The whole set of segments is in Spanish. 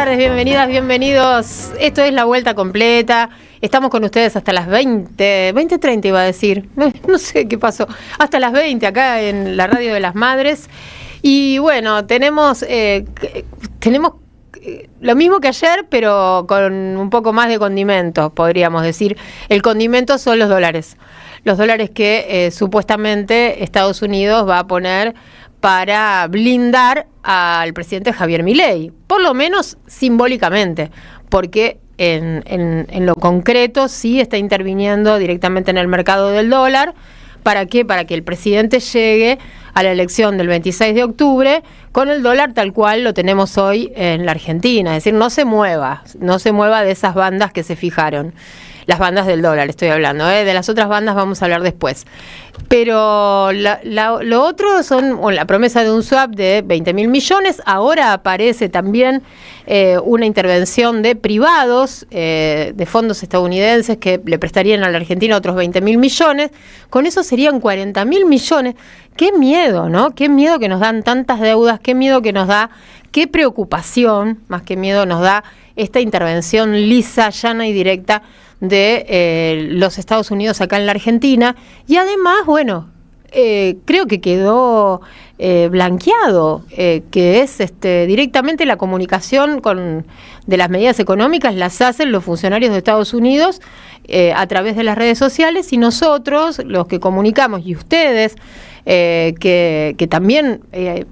tardes, bienvenidas, bienvenidos. Esto es La Vuelta Completa. Estamos con ustedes hasta las 20:30 iba a decir. No sé qué pasó. Hasta las 20 acá en la Radio de las Madres. Y bueno, tenemos lo mismo que ayer, pero con un poco más de condimentos, podríamos decir. El condimento son los dólares. Los dólares que supuestamente Estados Unidos va a poner para blindar al presidente Javier Milei, por lo menos simbólicamente, porque en lo concreto sí está interviniendo directamente en el mercado del dólar. ¿Para qué? Para que el presidente llegue a la elección del 26 de octubre con el dólar tal cual lo tenemos hoy en la Argentina. Es decir, no se mueva de esas bandas que se fijaron. Las bandas del dólar estoy hablando, de las otras bandas vamos a hablar después. Pero lo otro son la promesa de un swap de 20.000 millones. Ahora aparece también una intervención de privados, de fondos estadounidenses que le prestarían a la Argentina otros 20.000 millones. Con eso serían 40.000 millones. Qué miedo, ¿no? Qué miedo que nos dan tantas deudas, qué miedo que nos da, qué preocupación, más que miedo nos da esta intervención lisa, llana y directa de los Estados Unidos acá en la Argentina. Y además, bueno, creo que quedó blanqueado, que es directamente la comunicación de las medidas económicas las hacen los funcionarios de Estados Unidos a través de las redes sociales, y nosotros, los que comunicamos, y ustedes, que también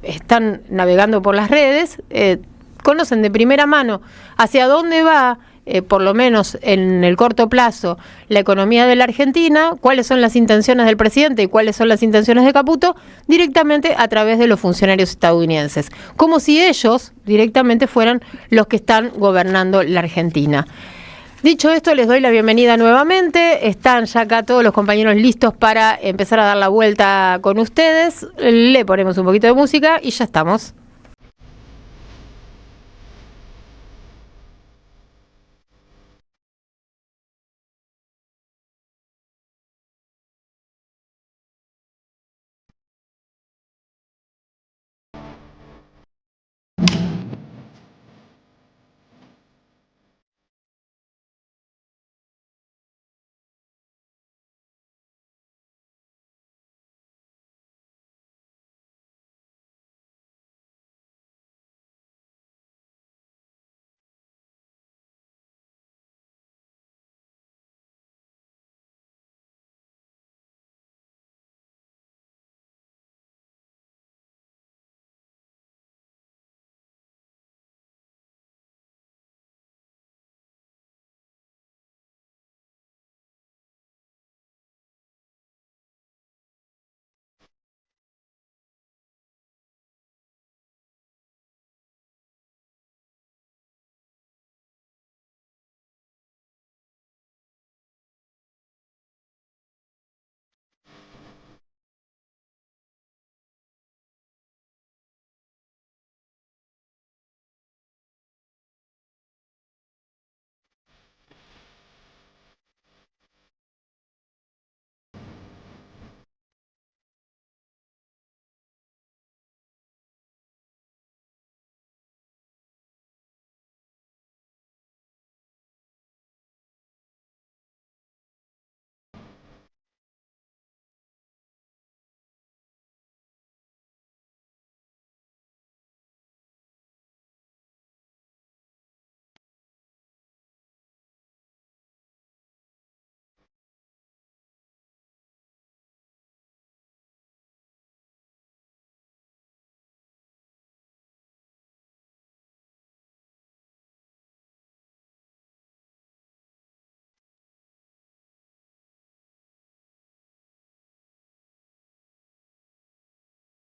están navegando por las redes, conocen de primera mano hacia dónde va, por lo menos en el corto plazo, la economía de la Argentina, cuáles son las intenciones del presidente y cuáles son las intenciones de Caputo, directamente a través de los funcionarios estadounidenses, como si ellos directamente fueran los que están gobernando la Argentina. Dicho esto, les doy la bienvenida nuevamente. Están ya acá todos los compañeros listos para empezar a dar la vuelta con ustedes. Le ponemos un poquito de música y ya estamos.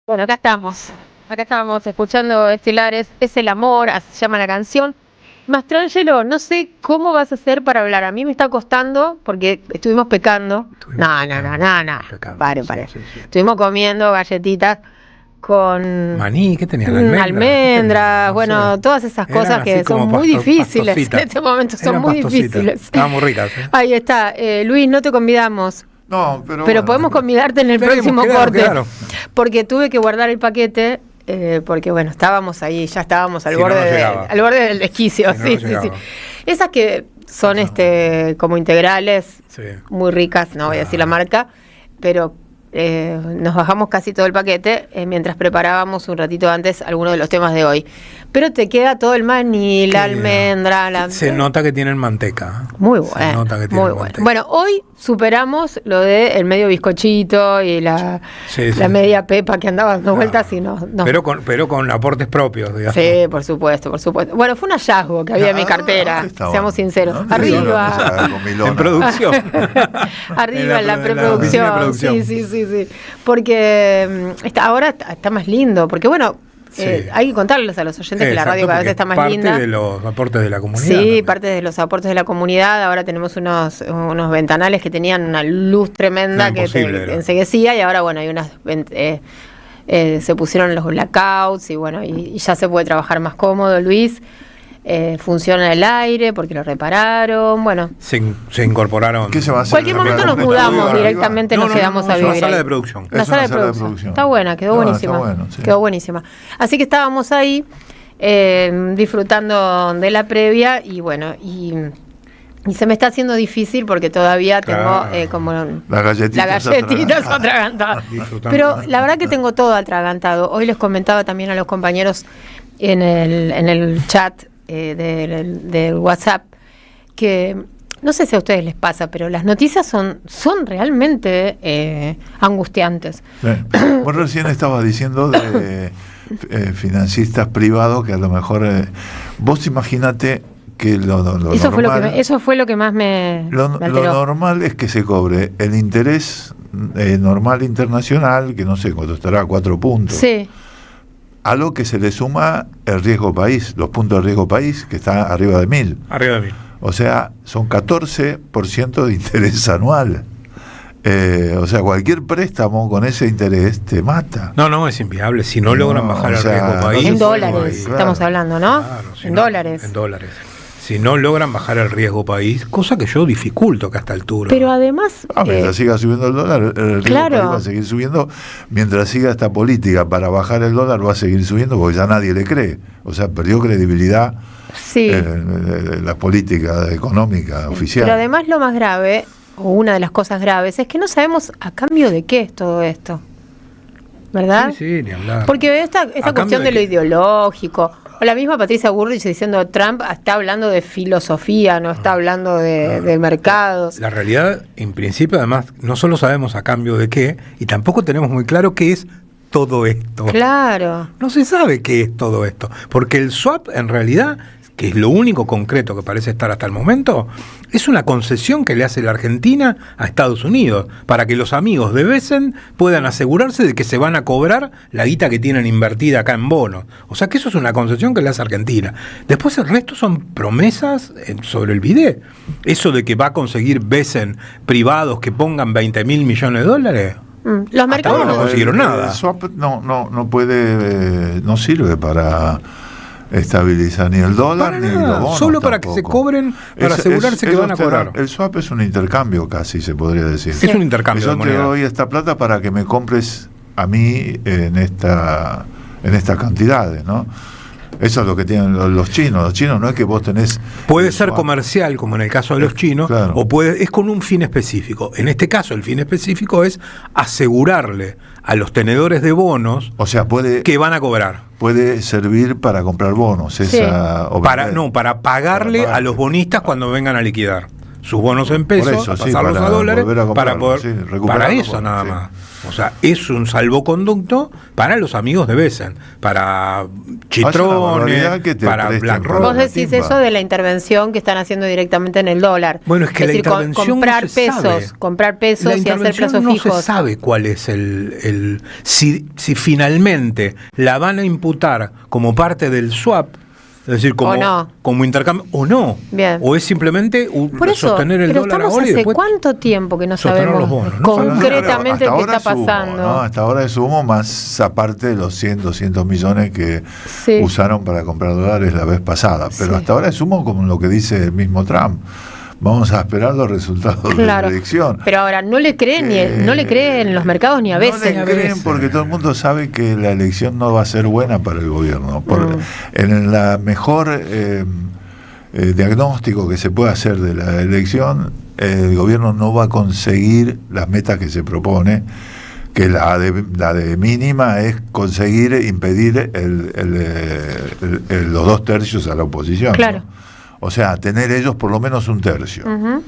Bueno, acá estamos escuchando Estelares, es el amor, así se llama la canción. Mastrangelo, no sé cómo vas a hacer para hablar, a mí me está costando, porque estuvimos pecando. No, pare. Sí. Estuvimos comiendo galletitas con maní, ¿qué tenían? Almendras, bueno, sé. todas esas cosas que son muy difíciles, en este momento son muy difíciles. Estaban muy ricas. Ahí está, Luis, no te convidamos. No, pero bueno, podemos convidarte en el próximo corte, claro. Porque tuve que guardar el paquete porque bueno, estábamos ahí, ya estábamos al Si no, borde no llegaba. al borde del desquicio. Si no, Sí, no sí, llegaba. sí. Esas que son como integrales, Sí. muy ricas, no voy a decir la marca, pero nos bajamos casi todo el paquete mientras preparábamos un ratito antes algunos de los temas de hoy. Pero te queda todo el maní, la almendra, Se nota que tienen manteca. Muy Se bueno, nota que muy tienen bueno. manteca. Bueno, hoy superamos lo de el medio bizcochito y la media pepa que andaba dando vueltas y no. Pero con aportes propios, digamos. Sí, por supuesto, por supuesto. Bueno, fue un hallazgo que había en mi cartera, seamos sinceros. Arriba. En producción. Arriba en la oficina de preproducción. producción. Sí. Porque ahora está más lindo, porque bueno, hay que contarles a los oyentes que la radio cada vez está más linda. Parte de los aportes de la comunidad. Sí, también. parte de los aportes de la comunidad. Ahora tenemos unos ventanales que tenían una luz tremenda que te enceguecía, y ahora bueno, hay unas se pusieron los blackouts y bueno, y ya se puede trabajar más cómodo, Luis. Funciona el aire porque lo repararon, bueno. Se incorporaron. ¿Qué se va a hacer? Cualquier momento nos mudamos directamente, nos quedamos a vivir. Una sala ahí. de producción. Una sala de producción. Está buena, quedó buenísima. Sí. Quedó buenísima. Así que estábamos ahí disfrutando de la previa y bueno, y se me está haciendo difícil porque todavía tengo como la galletita atragantada. Pero la verdad que tengo todo atragantado. Hoy les comentaba también a los compañeros en el chat del WhatsApp que no sé si a ustedes les pasa, pero las noticias son realmente angustiantes. Sí. Vos recién estabas diciendo de financistas privados que a lo mejor vos imaginate que eso fue lo que más me alteró. Lo normal es que se cobre el interés normal internacional, que no sé cuánto estará, 4 puntos. Sí. A lo que se le suma el riesgo país, los puntos de riesgo país, que está arriba de 1000. Arriba de 1000. O sea, son 14% de interés anual. O sea, cualquier préstamo con ese interés te mata. No, es inviable. Si no logran bajar el riesgo país. En dólares, estamos hablando, ¿no? Claro, en dólares. En dólares. Si no logran bajar el riesgo país, cosa que yo dificulto que a esta altura. Pero además... mientras siga subiendo el dólar, el riesgo país va a seguir subiendo. Mientras siga esta política para bajar el dólar, va a seguir subiendo porque ya nadie le cree. O sea, perdió credibilidad la política económica oficial. Pero además lo más grave, o una de las cosas graves, es que no sabemos a cambio de qué es todo esto. ¿Verdad? Sí, ni hablar. Porque esta cuestión de lo ideológico... O la misma Patricia Bullrich diciendo Trump está hablando de filosofía, no está hablando de mercados. La realidad, en principio, además, no solo sabemos a cambio de qué, y tampoco tenemos muy claro qué es todo esto. Claro. No se sabe qué es todo esto, porque el swap, en realidad, que es lo único concreto que parece estar hasta el momento, es una concesión que le hace la Argentina a Estados Unidos, para que los amigos de Besen puedan asegurarse de que se van a cobrar la guita que tienen invertida acá en bonos. O sea que eso es una concesión que le hace Argentina. Después el resto son promesas sobre el bidet. Eso de que va a conseguir Besen privados que pongan 20.000 millones de dólares. Los mercados ahora no consiguieron nada. El swap no puede, no sirve para estabilizar ni el dólar ni los bonos. Solo para tampoco. que se cobren, para asegurarse que van a cobrar. El swap es un intercambio casi, se podría decir. Sí. Es un intercambio Yo de moneda. te doy esta plata para que me compres a mí en estas cantidades, ¿no? Eso es lo que tienen los chinos. Los chinos no es que vos tenés... Puede ser comercial, como en el caso de los chinos, claro. O es con un fin específico. En este caso, el fin específico es asegurarle a los tenedores de bonos, o sea, que van a cobrar. Puede servir para comprar bonos. Para pagarle a los bonistas cuando vengan a liquidar sus bonos en pesos, pasarlos a dólares, para poder para eso nada más. O sea, es un salvoconducto para los amigos de Besen, para Chitrones, para BlackRock. Vos decís eso de la intervención que están haciendo directamente en el dólar. Bueno, es que decir, la intervención comprar pesos y hacer plazos fijos. No se sabe cuál es si finalmente la van a imputar como parte del swap. Es decir, como intercambio, o no. Bien. O es simplemente sostener el dólar ahora y después. ¿Cuánto tiempo que no sabemos concretamente qué está pasando? ¿no? Hasta ahora es humo, más aparte de los 200 millones que usaron para comprar dólares la vez pasada. Pero hasta ahora es humo, como lo que dice el mismo Trump. vamos a esperar los resultados de la elección. Pero ahora no le creen no le creen los mercados ni a veces. No le creen porque todo el mundo sabe que la elección no va a ser buena para el gobierno. En la mejor diagnóstico que se puede hacer de la elección, el gobierno no va a conseguir las metas que se propone, que la de mínima es conseguir impedir los 2 tercios a la oposición. Claro. ¿No? O sea, tener ellos por lo menos 1/3.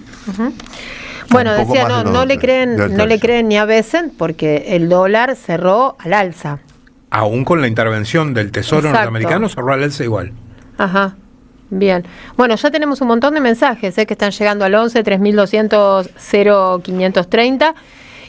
Bueno, decía, no le creen ni a Bessent porque el dólar cerró al alza. Aún con la intervención del Tesoro norteamericano cerró al alza igual. Ajá. Bien. Bueno, ya tenemos un montón de mensajes que están llegando al 11 3200 0530.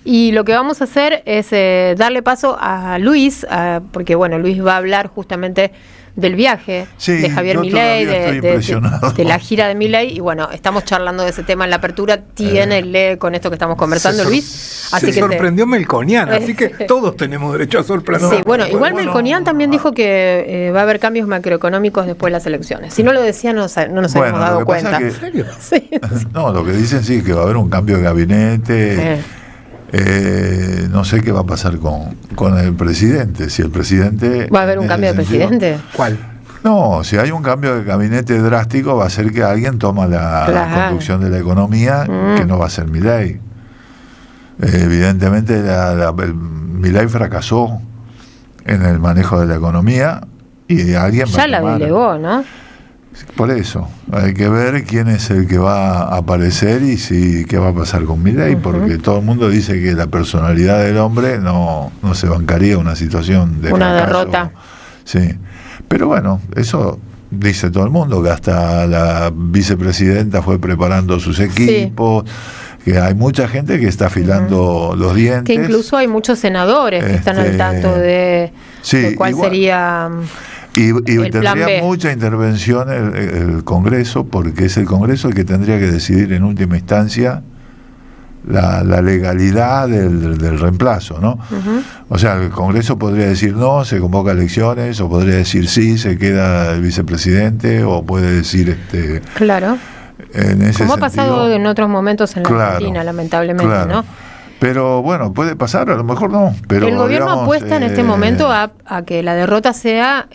Y lo que vamos a hacer es darle paso a Luis, porque bueno, Luis va a hablar justamente del viaje de Javier Milei, de la gira de Milei, y bueno, estamos charlando de ese tema en la apertura. Lee con esto que estamos conversando, Luis. Así que sorprendió Melconian, así que todos tenemos derecho a sorprender. Sí, bueno, igual Melconian también dijo que va a haber cambios macroeconómicos después de las elecciones. Si no lo decía, no nos habíamos dado cuenta. ¿En serio? Sí. No, lo que dicen sí que va a haber un cambio de gabinete. No sé qué va a pasar con el presidente. Si el presidente... ¿Va a haber un cambio de presidente? ¿Cuál? No, si hay un cambio de gabinete drástico va a ser que alguien toma la conducción de la economía, que no va a ser Milei. Evidentemente Milei fracasó en el manejo de la economía y alguien va a tomar... Ya la delegó, ¿no? Por eso, hay que ver quién es el que va a aparecer y qué va a pasar con Milei, porque todo el mundo dice que la personalidad del hombre no se bancaría una situación de una fracaso. Derrota. Sí, pero bueno, eso dice todo el mundo, que hasta la vicepresidenta fue preparando sus equipos, que hay mucha gente que está afilando los dientes. Que incluso hay muchos senadores que están al tanto de cuál sería... Y tendría mucha intervención el Congreso, porque es el Congreso el que tendría que decidir en última instancia la legalidad del reemplazo, ¿no? O sea, el Congreso podría decir no, se convoca elecciones, o podría decir sí, se queda el vicepresidente, o puede decir Claro. Como ha pasado en otros momentos en la Argentina, lamentablemente, ¿no? Pero bueno, puede pasar, a lo mejor no. Pero el gobierno apuesta en este momento a que la derrota sea,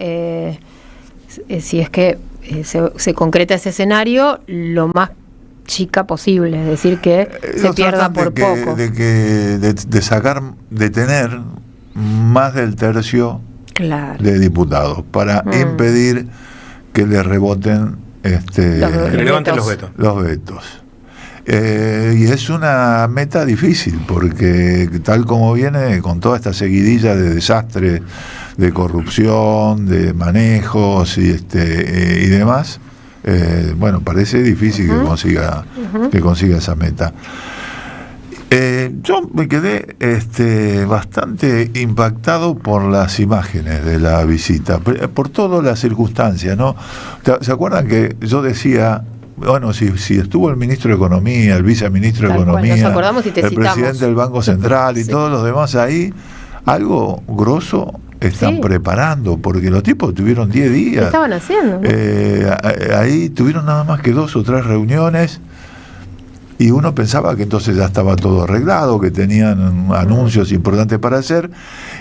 si es que se concreta ese escenario, lo más chica posible, es decir, que se pierda por poco. De tener más del tercio de diputados para impedir que le reboten los vetos. Y es una meta difícil porque tal como viene con toda esta seguidilla de desastres, de corrupción, de manejos y demás, bueno, parece difícil que consiga esa meta. Yo me quedé bastante impactado por las imágenes de la visita, por todas las circunstancias, ¿no? ¿Se acuerdan que yo decía, bueno, si estuvo el ministro de Economía, el viceministro de Economía, el presidente del Banco Central y todos los demás ahí, algo grosso están preparando, porque los tipos tuvieron 10 días. ¿Qué estaban haciendo? Ahí tuvieron nada más que 2 o 3 reuniones y uno pensaba que entonces ya estaba todo arreglado, que tenían anuncios importantes para hacer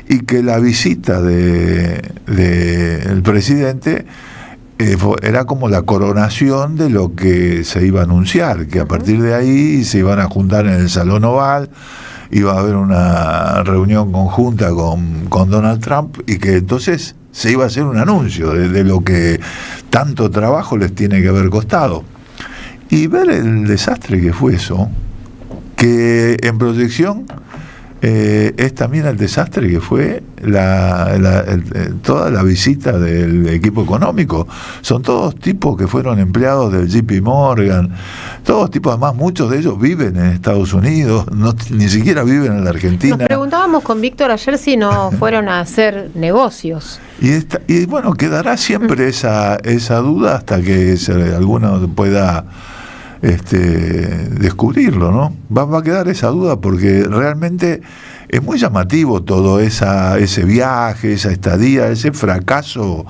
y que la visita del presidente era como la coronación de lo que se iba a anunciar, que a partir de ahí se iban a juntar en el Salón Oval, iba a haber una reunión conjunta con Donald Trump y que entonces se iba a hacer un anuncio de lo que tanto trabajo les tiene que haber costado. Y ver el desastre que fue eso, que en proyección es también el desastre que fue toda la visita del equipo económico. Son todos tipos que fueron empleados del JP Morgan, todos tipos, además muchos de ellos viven en Estados Unidos, ni siquiera viven en la Argentina. Nos preguntábamos con Víctor ayer si no fueron a hacer negocios. Y bueno, quedará siempre esa duda hasta que alguno pueda descubrirlo, ¿no? Va a quedar esa duda porque realmente es muy llamativo todo ese viaje, esa estadía, ese fracaso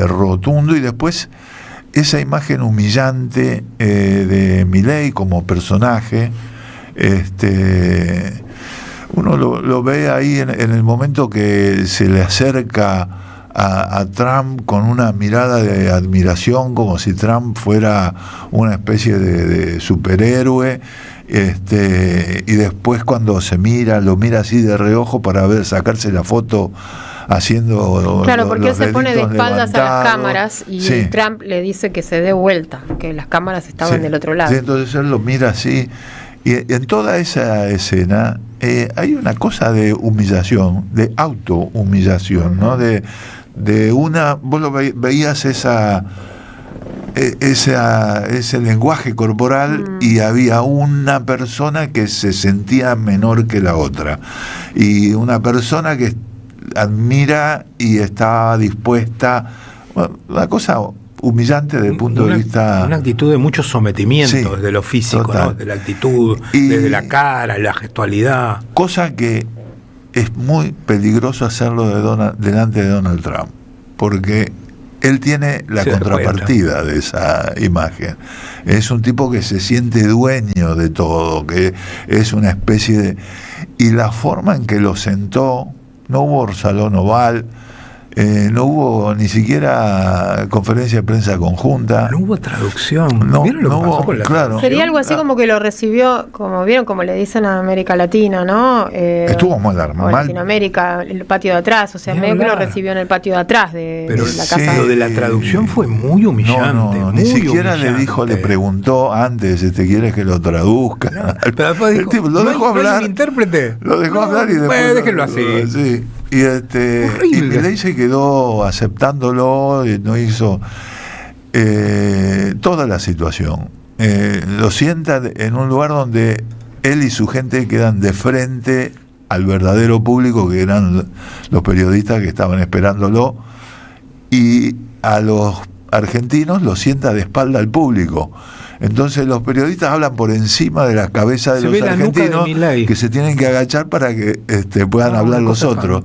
rotundo, y después esa imagen humillante de Milei como personaje, uno lo ve ahí en el momento que se le acerca a Trump con una mirada de admiración, como si Trump fuera una especie de superhéroe, y después cuando lo mira así de reojo para sacarse la foto haciendo claro, porque él se pone de espaldas a las cámaras y sí. Trump le dice que se dé vuelta, que las cámaras estaban del otro lado. Sí, entonces él lo mira así, y en toda esa escena hay una cosa de humillación, de autohumillación, ¿no? De vos lo veías ese lenguaje corporal y había una persona que se sentía menor que la otra, y una persona que admira y está dispuesta, una cosa humillante desde el punto de vista... Una actitud de mucho sometimiento, sí, desde lo físico, ¿no? De la actitud, desde la cara, la gestualidad. Cosa que es muy peligroso hacerlo delante de Donald Trump, porque él tiene la contrapartida de esa imagen. Es un tipo que se siente dueño de todo, que es una especie de... Y la forma en que lo sentó, no hubo salón oval, no hubo ni siquiera conferencia de prensa conjunta. No hubo traducción. No, ¿Vieron lo que pasó con la traducción? Sería algo así como que lo recibió, como vieron, como le dicen a América Latina, ¿no? Estuvo mal armado. Latinoamérica, el patio de atrás, o sea, medio que lo recibió en el patio de atrás de la casa. Lo de la traducción fue muy humillante. No, ni siquiera le preguntó antes, ¿quieres que lo traduzca? No, pero después dijo, lo dejó hablar. Intérprete. Lo dejó hablar y después... déjenlo así. Sí. Y Milei se quedó aceptándolo, y no hizo toda la situación. Lo sienta en un lugar donde él y su gente quedan de frente al verdadero público, que eran los periodistas que estaban esperándolo, y a los argentinos lo sienta de espalda al público. Entonces los periodistas hablan por encima de la cabeza de los argentinos, que se tienen que agachar para que puedan hablar los otros.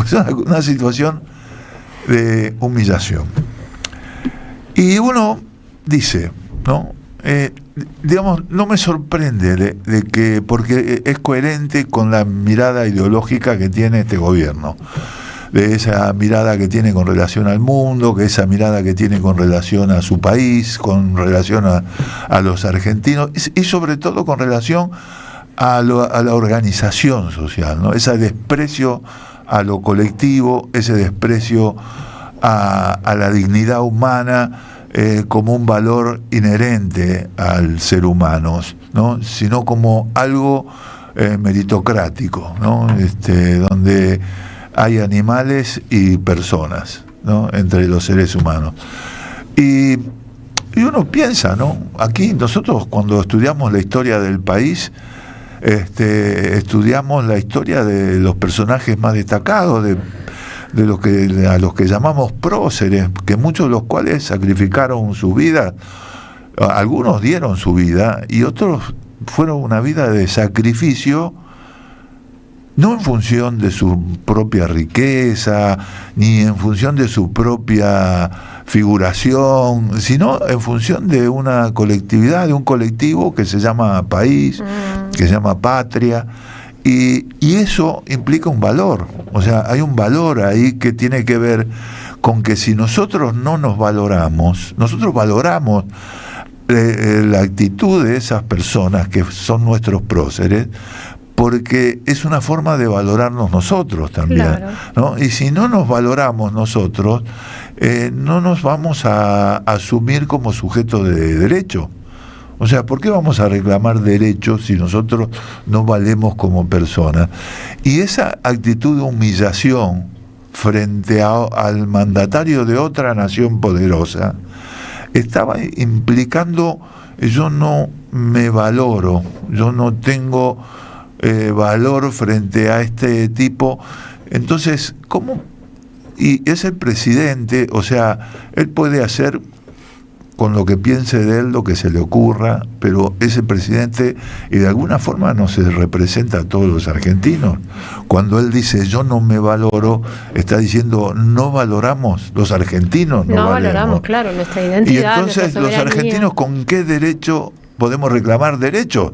Es una situación de humillación. Y uno dice, ¿no? Digamos, no me sorprende de que, porque es coherente con la mirada ideológica que tiene este gobierno, de esa mirada que tiene con relación al mundo, que esa mirada que tiene con relación a su país, con relación a los argentinos, y sobre todo con relación a la organización social, ¿no? Ese desprecio a lo colectivo, ese desprecio a la dignidad humana como un valor inherente al ser humano, ¿no? Sino como algo meritocrático, ¿no? Donde hay animales y personas, ¿no? Entre los seres humanos. Y uno piensa, ¿no? Aquí nosotros, cuando estudiamos la historia del país, estudiamos la historia de los personajes más destacados, a los que llamamos próceres, que muchos de los cuales sacrificaron su vida, algunos dieron su vida y otros fueron una vida de sacrificio, no en función de su propia riqueza, ni en función de su propia figuración, sino en función de una colectividad, de un colectivo que se llama país, que se llama patria, y eso implica un valor. O sea, hay un valor ahí que tiene que ver con que si nosotros no nos valoramos, nosotros valoramos la actitud de esas personas que son nuestros próceres, porque es una forma de valorarnos nosotros también, claro, ¿no? Y si no nos valoramos nosotros, no nos vamos a asumir como sujetos de derecho. O sea, ¿por qué vamos a reclamar derechos si nosotros no valemos como personas? Y esa actitud de humillación frente al mandatario de otra nación poderosa estaba implicando: yo no me valoro, yo no tengo valor frente a este tipo. Entonces, ¿cómo? Y es el presidente, o sea, él puede hacer con lo que piense de él, lo que se le ocurra, pero ese presidente, y de alguna forma no se representa a todos los argentinos. Cuando él dice yo no me valoro, está diciendo no valoramos, los argentinos no valoramos, claro, nuestra identidad. Y entonces los argentinos, ¿con qué derecho podemos reclamar derechos?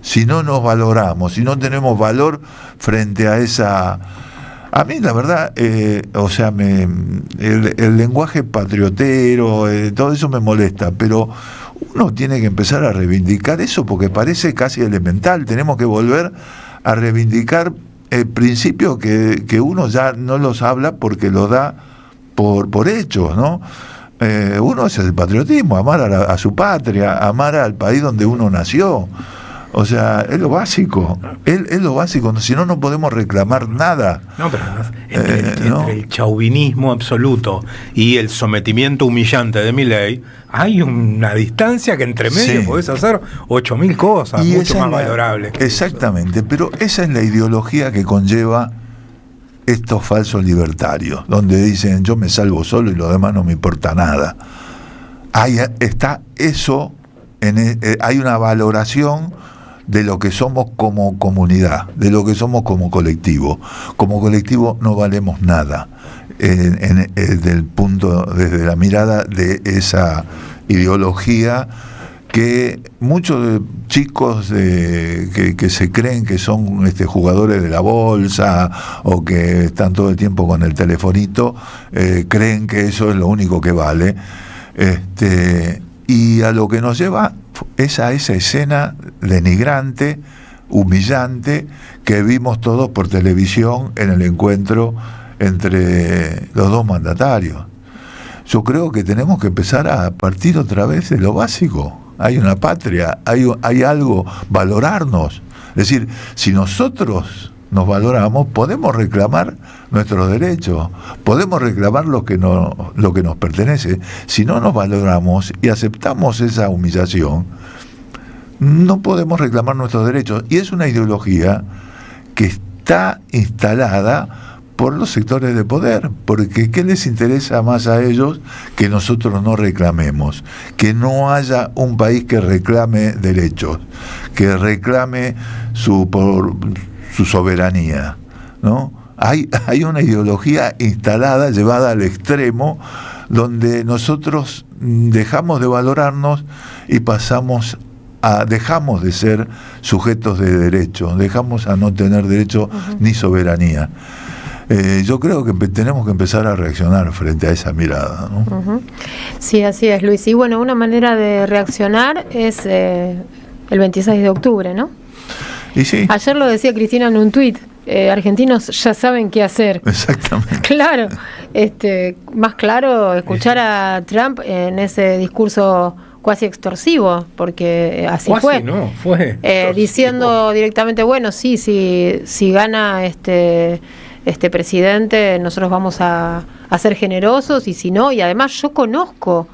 Si no nos valoramos, si no tenemos valor frente a esa... A mí la verdad, o sea, el lenguaje patriotero, todo eso me molesta, pero uno tiene que empezar a reivindicar eso porque parece casi elemental. Tenemos que volver a reivindicar principios que uno ya no los habla porque los da por hechos, ¿no? Uno es el patriotismo, amar a su patria, amar al país donde uno nació. O sea, es lo básico, es lo básico, si no, no podemos reclamar nada. No, pero entre el chauvinismo absoluto y el sometimiento humillante de Milei, hay una distancia que entre medio podés hacer 8.000 cosas, y mucho más valorables. Exactamente, pero esa es la ideología que conlleva estos falsos libertarios, donde dicen yo me salvo solo y lo demás no me importa nada. Ahí está eso, hay una valoración de lo que somos como comunidad, de lo que somos como colectivo. Como colectivo no valemos nada, desde la mirada de esa ideología que muchos chicos que se creen que son jugadores de la bolsa o que están todo el tiempo con el telefonito, creen que eso es lo único que vale. Y a lo que nos lleva es a esa escena denigrante, humillante, que vimos todos por televisión en el encuentro entre los dos mandatarios. Yo creo que tenemos que empezar a partir otra vez de lo básico. Hay una patria, hay algo, valorarnos. Es decir, si nosotros nos valoramos, podemos reclamar nuestros derechos, podemos reclamar lo que nos pertenece. Si no nos valoramos y aceptamos esa humillación, no podemos reclamar nuestros derechos. Y es una ideología que está instalada por los sectores de poder, porque ¿qué les interesa más a ellos que nosotros no reclamemos? Que no haya un país que reclame derechos, que reclame su soberanía, ¿no? Hay una ideología instalada, llevada al extremo, donde nosotros dejamos de valorarnos y dejamos de ser sujetos de derecho, dejamos a no tener derecho ni soberanía. Yo creo que tenemos que empezar a reaccionar frente a esa mirada, ¿no? Sí, así es, Luis. Y bueno, una manera de reaccionar es el 26 de octubre, ¿no? Y sí. Ayer lo decía Cristina en un tuit, argentinos ya saben qué hacer. Exactamente. Claro, más claro escuchar a Trump en ese discurso cuasi extorsivo, porque así fue. No, fue diciendo directamente, bueno, sí, si gana este presidente, nosotros vamos a ser generosos, y si no, y además yo conozco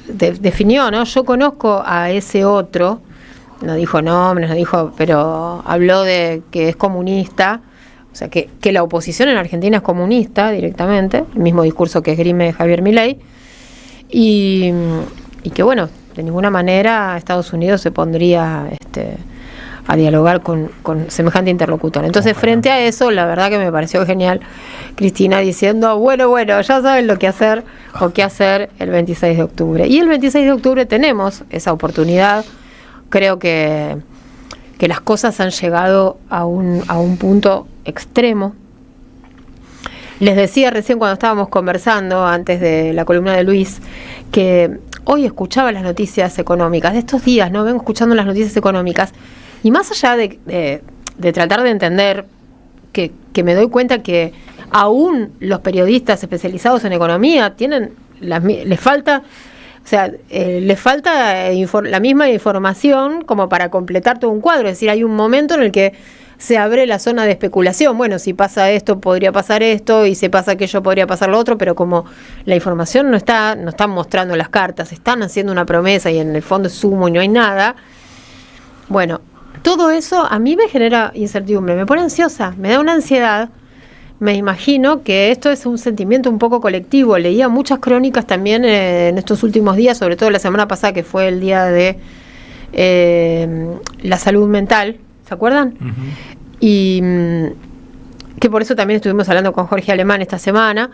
definió, ¿no? Yo conozco a ese otro. No dijo nombres, no dijo, pero habló de que es comunista, o sea, que la oposición en Argentina es comunista directamente, el mismo discurso que esgrime Javier Milei, y que bueno, de ninguna manera Estados Unidos se pondría a dialogar con semejante interlocutor. Entonces, frente a eso, la verdad que me pareció genial Cristina diciendo, bueno, ya saben lo que hacer o qué hacer el 26 de octubre. Y el 26 de octubre tenemos esa oportunidad. Creo que las cosas han llegado a un punto extremo. Les decía recién cuando estábamos conversando, antes de la columna de Luis, que hoy escuchaba las noticias económicas de estos días, ¿no? Vengo escuchando las noticias económicas, y más allá de tratar de entender, que me doy cuenta que aún los periodistas especializados en economía les falta... O sea, les falta la misma información como para completar todo un cuadro. Es decir, hay un momento en el que se abre la zona de especulación. Bueno, si pasa esto, podría pasar esto, y si pasa aquello, podría pasar lo otro, pero como la información no están mostrando las cartas, están haciendo una promesa y en el fondo es humo y no hay nada. Bueno, todo eso a mí me genera incertidumbre, me pone ansiosa, me da una ansiedad, me imagino que esto es un sentimiento un poco colectivo. Leía muchas crónicas también en estos últimos días, sobre todo la semana pasada, que fue el día de la salud mental, ¿se acuerdan? Uh-huh. Y que por eso también estuvimos hablando con Jorge Alemán esta semana,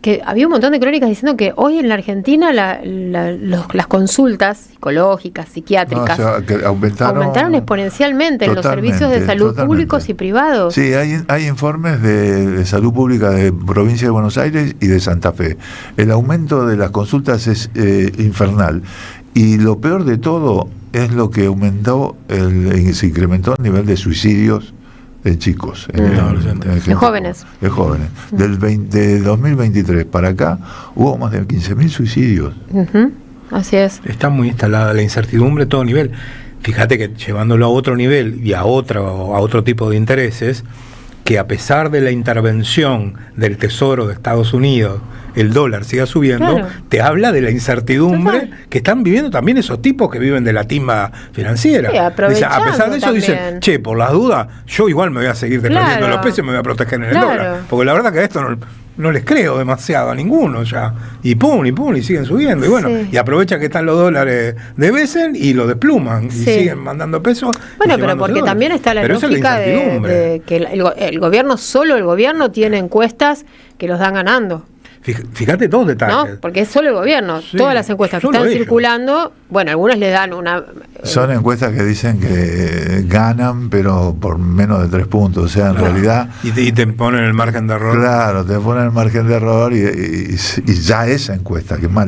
que había un montón de crónicas diciendo que hoy en la Argentina las consultas psicológicas, psiquiátricas, que aumentaron exponencialmente en los servicios de salud públicos y privados. Sí, hay informes de salud pública de Provincia de Buenos Aires y de Santa Fe. El aumento de las consultas es infernal. Y lo peor de todo es lo que se incrementó el nivel de suicidios de chicos, de jóvenes. De 2023 para acá hubo más de 15.000 suicidios. Uh-huh. Así es. Está muy instalada la incertidumbre a todo nivel. Fíjate que llevándolo a otro nivel y a otro tipo de intereses, que a pesar de la intervención del Tesoro de Estados Unidos, el dólar siga subiendo, claro, te habla de la incertidumbre que están viviendo también esos tipos que viven de la timba financiera. Sí, a pesar de eso también dicen, por las dudas, yo igual me voy a seguir dependiendo de los pesos y me voy a proteger en el dólar. Porque la verdad que a esto no les creo demasiado a ninguno ya. Y pum, y siguen subiendo. Y bueno, y aprovecha que están los dólares de Besen y lo despluman y siguen mandando pesos. Bueno, pero porque dólares. También está la lógica de que el gobierno tiene encuestas que los dan ganando. Fíjate dos detalles. No, porque es solo el gobierno. Todas las encuestas que están circulando, bueno, algunas le dan una... Son encuestas que dicen que ganan, pero por menos de 3 puntos. O sea, en realidad... Y te ponen el margen de error. Claro, te ponen el margen de error y ya esa encuesta, que más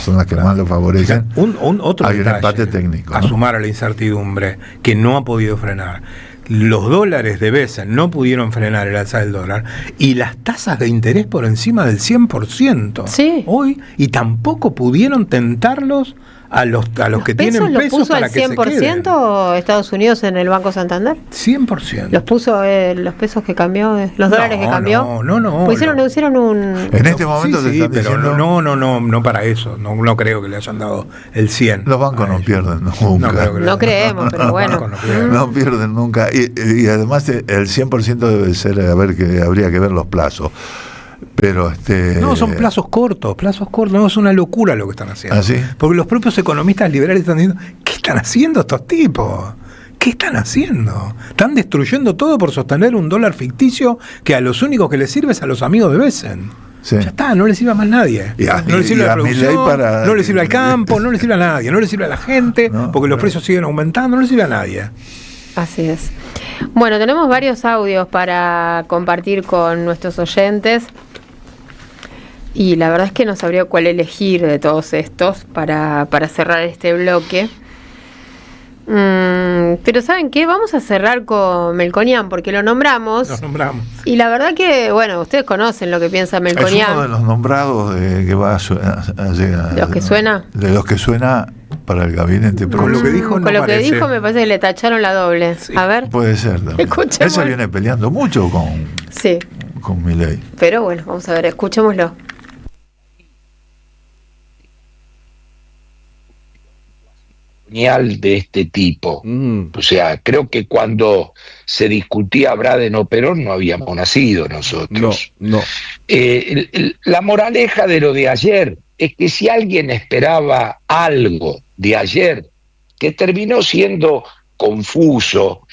son las que más lo favorecen. Otro hay detalle, un empate técnico. A sumar a la incertidumbre, que no ha podido frenar. Los dólares de Besen no pudieron frenar el alza del dólar y las tasas de interés por encima del 100% hoy, y tampoco pudieron tentarlos a los que tienen pesos para que se queden. ¿Los puso al 100% Estados Unidos en el Banco Santander? 100%. ¿Los puso los pesos que cambió, los dólares que cambió? No. Pues hicieron un... En este momento se están pero diciendo... no para eso. No creo que le hayan dado el 100. Los bancos no pierden nunca. No creemos, pero bueno. No pierden nunca. Y además el 100% debe ser, habría que ver los plazos. Pero no, son plazos cortos, no, es una locura lo que están haciendo. ¿Ah, sí? Porque los propios economistas liberales están diciendo, ¿qué están haciendo estos tipos? ¿Qué están haciendo? Están destruyendo todo por sostener un dólar ficticio que a los únicos que les sirve es a los amigos de Besen. Sí. Ya está, no le sirve a más nadie. No le sirve a la producción, no le sirve al campo, no le sirve a nadie, no le sirve a la gente, porque los precios siguen aumentando, no le sirve a nadie. Así es. Bueno, tenemos varios audios para compartir con nuestros oyentes y la verdad es que no sabría cuál elegir de todos estos para cerrar este bloque. Pero ¿saben qué? Vamos a cerrar con Melconian porque lo nombramos. Los nombramos. Y la verdad que, bueno, ustedes conocen lo que piensa Melconian. Es uno de los nombrados que va a llegar. ¿De los que suena? De los que suena para el gabinete. Con lo que dijo con lo que dijo me parece que le tacharon la doble. Sí, a ver. Puede ser. Él se viene peleando mucho con Milei. Pero bueno, vamos a ver, escuchémoslo. De este tipo. O sea, creo que cuando se discutía Braden o Perón no habíamos nacido nosotros. No. La moraleja de lo de ayer es que si alguien esperaba algo de ayer que terminó siendo confuso,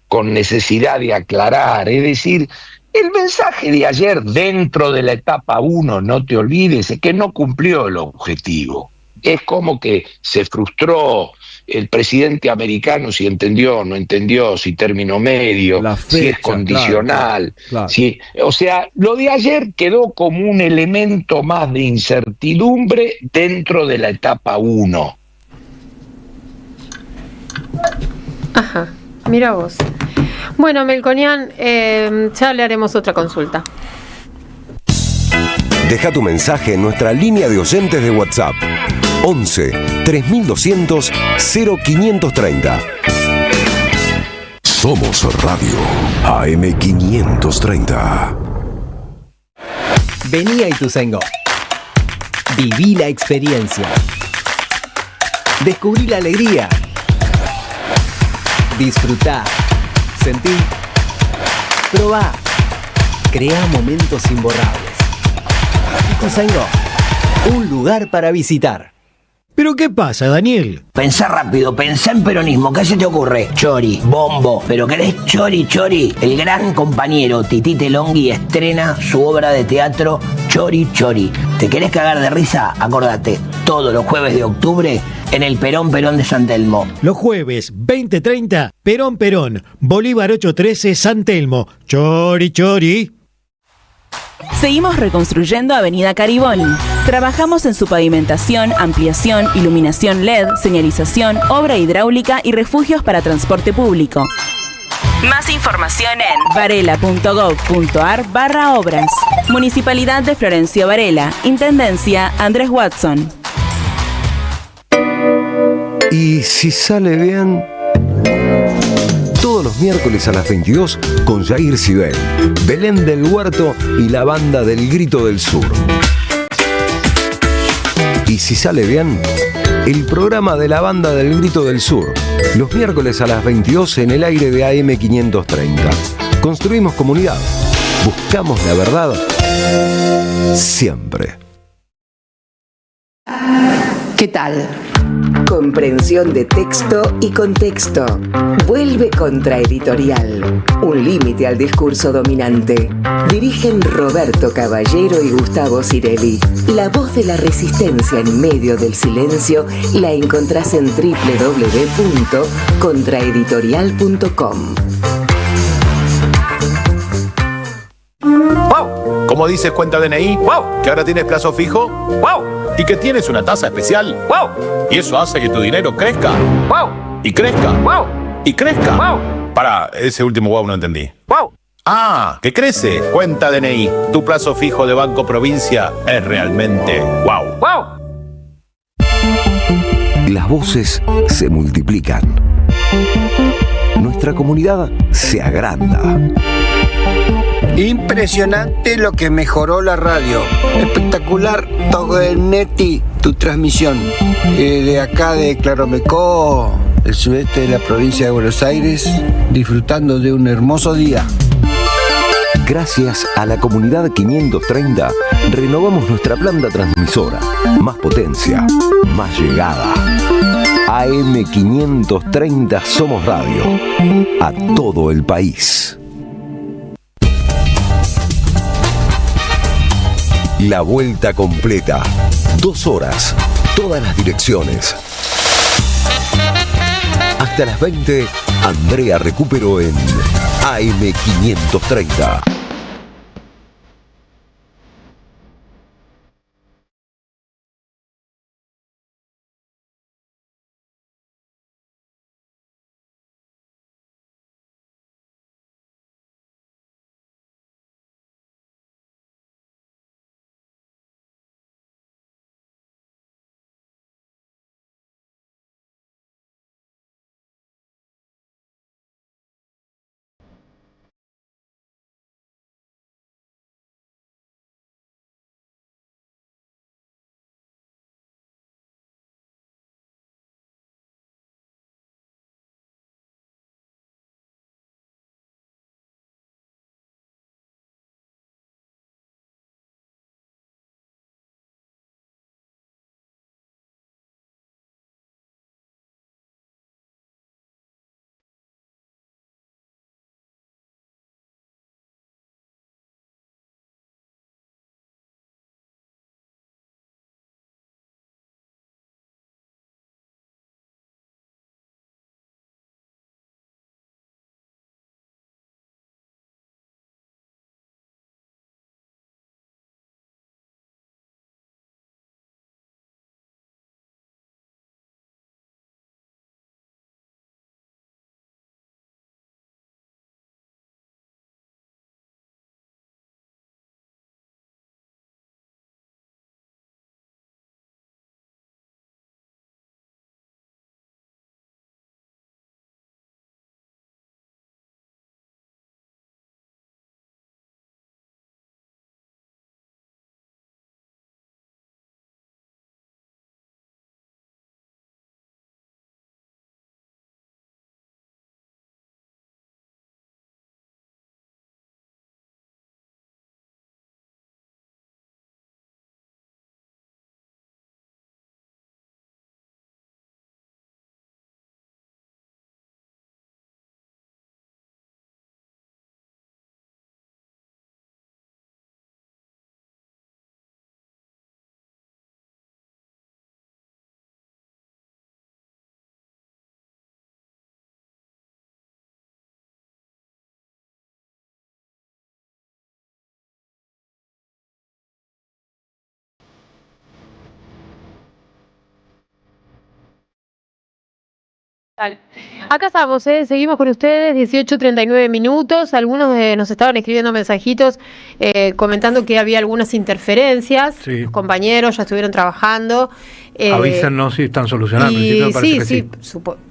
con necesidad de aclarar, es decir, el mensaje de ayer dentro de la etapa 1, no te olvides, es que no cumplió el objetivo. Es como que se frustró el presidente americano, si entendió, no entendió, si término medio, fecha, si es condicional. Claro. Si, o sea, lo de ayer quedó como un elemento más de incertidumbre dentro de la etapa 1. Ajá, mira vos. Bueno, Melconian, ya le haremos otra consulta. Deja tu mensaje en nuestra línea de oyentes de WhatsApp 11 3200 0530. Somos Radio AM 530. Vení a Ituzaingó. Viví la experiencia. Descubrí la alegría. Disfrutá. Sentí. Probá. Crea momentos imborrables. Ituzaingó, un lugar para visitar. ¿Pero qué pasa, Daniel? Pensá rápido, pensá en peronismo. ¿Qué se te ocurre? Chori, bombo. ¿Pero querés chori, chori? El gran compañero Tití Telongui estrena su obra de teatro Chori, Chori. ¿Te querés cagar de risa? Acordate, todos los jueves de octubre en el Perón Perón de San Telmo. Los jueves 20:30, Perón Perón, Bolívar 813, San Telmo. Chori, chori. Seguimos reconstruyendo Avenida Cariboni. Trabajamos en su pavimentación, ampliación, iluminación LED, señalización, obra hidráulica y refugios para transporte público. Más información en varela.gov.ar/obras. Municipalidad de Florencio Varela. Intendencia Andrés Watson. Y si sale bien, todos los miércoles a las 22 con Jair Sibel, Belén del Huerto y la banda del Grito del Sur. Y si sale bien, el programa de la banda del Grito del Sur, los miércoles a las 22 en el aire de AM 530. Construimos comunidad, buscamos la verdad siempre. ¿Qué tal? Comprensión de texto y contexto. Vuelve Contraeditorial. Un límite al discurso dominante. Dirigen Roberto Caballero y Gustavo Cirelli. La voz de la resistencia en medio del silencio la encontrás en www.contraeditorial.com. ¡Wow! ¿Cómo dices cuenta DNI? ¡Wow! ¿Que ahora tienes plazo fijo? ¡Wow! ¿Y que tienes una tasa especial? ¡Wow! Y eso hace que tu dinero crezca. ¡Wow! Y crezca. ¡Wow! Y crezca. ¡Wow! Para, ese último wow no entendí. ¡Wow! Ah, que crece. Cuenta DNI. Tu plazo fijo de Banco Provincia es realmente wow. ¡Wow! Las voces se multiplican. Nuestra comunidad se agranda. Impresionante lo que mejoró la radio. Espectacular, Togenetti, tu transmisión. De acá de Claromecó, el sudeste de la provincia de Buenos Aires, disfrutando de un hermoso día. Gracias a la comunidad 530, renovamos nuestra planta transmisora. Más potencia, más llegada. AM 530 Somos Radio. A todo el país. La vuelta completa. 2 horas. Todas las direcciones. Hasta las 20, Andrea recuperó en AM 530. Acá estamos, seguimos con ustedes, 18:39 minutos. Algunos nos estaban escribiendo mensajitos comentando que había algunas interferencias. Sí. Los compañeros ya estuvieron trabajando. Avísennos si están solucionando.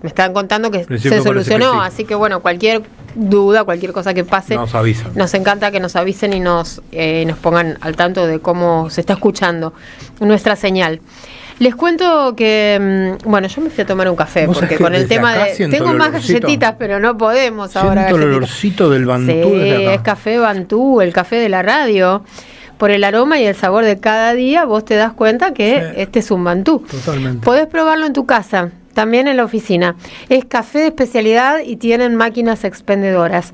Me están contando que se solucionó. Que sí. Así que bueno, cualquier duda, cualquier cosa que pase, nos avisan. Nos encanta que nos avisen y nos pongan al tanto de cómo se está escuchando nuestra señal. Les cuento que, bueno, yo me fui a tomar un café, porque con el tema de... Tengo más galletitas, pero no podemos ahora. Siento el olorcito del Bantú. Sí, es café Bantú, el café de la radio. Por el aroma y el sabor de cada día, vos te das cuenta que este es un Bantú. Totalmente. Podés probarlo en tu casa, también en la oficina. Es café de especialidad y tienen máquinas expendedoras.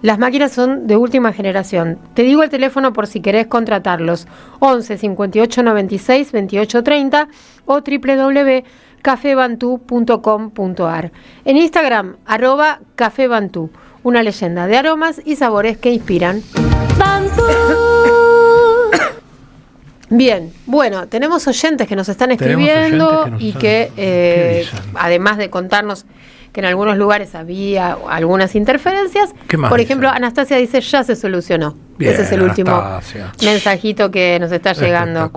Las máquinas son de última generación. Te digo el teléfono por si querés contratarlos. 11 58 96 28 30 o www.cafebantú.com.ar. En Instagram, @cafebantú. Una leyenda de aromas y sabores que inspiran. ¡Bantú! Bien, bueno, tenemos oyentes que nos están escribiendo y que además de contarnos que en algunos lugares había algunas interferencias. Por ejemplo, Anastasia dice, ya se solucionó. Bien, ese es el último mensajito que nos está llegando.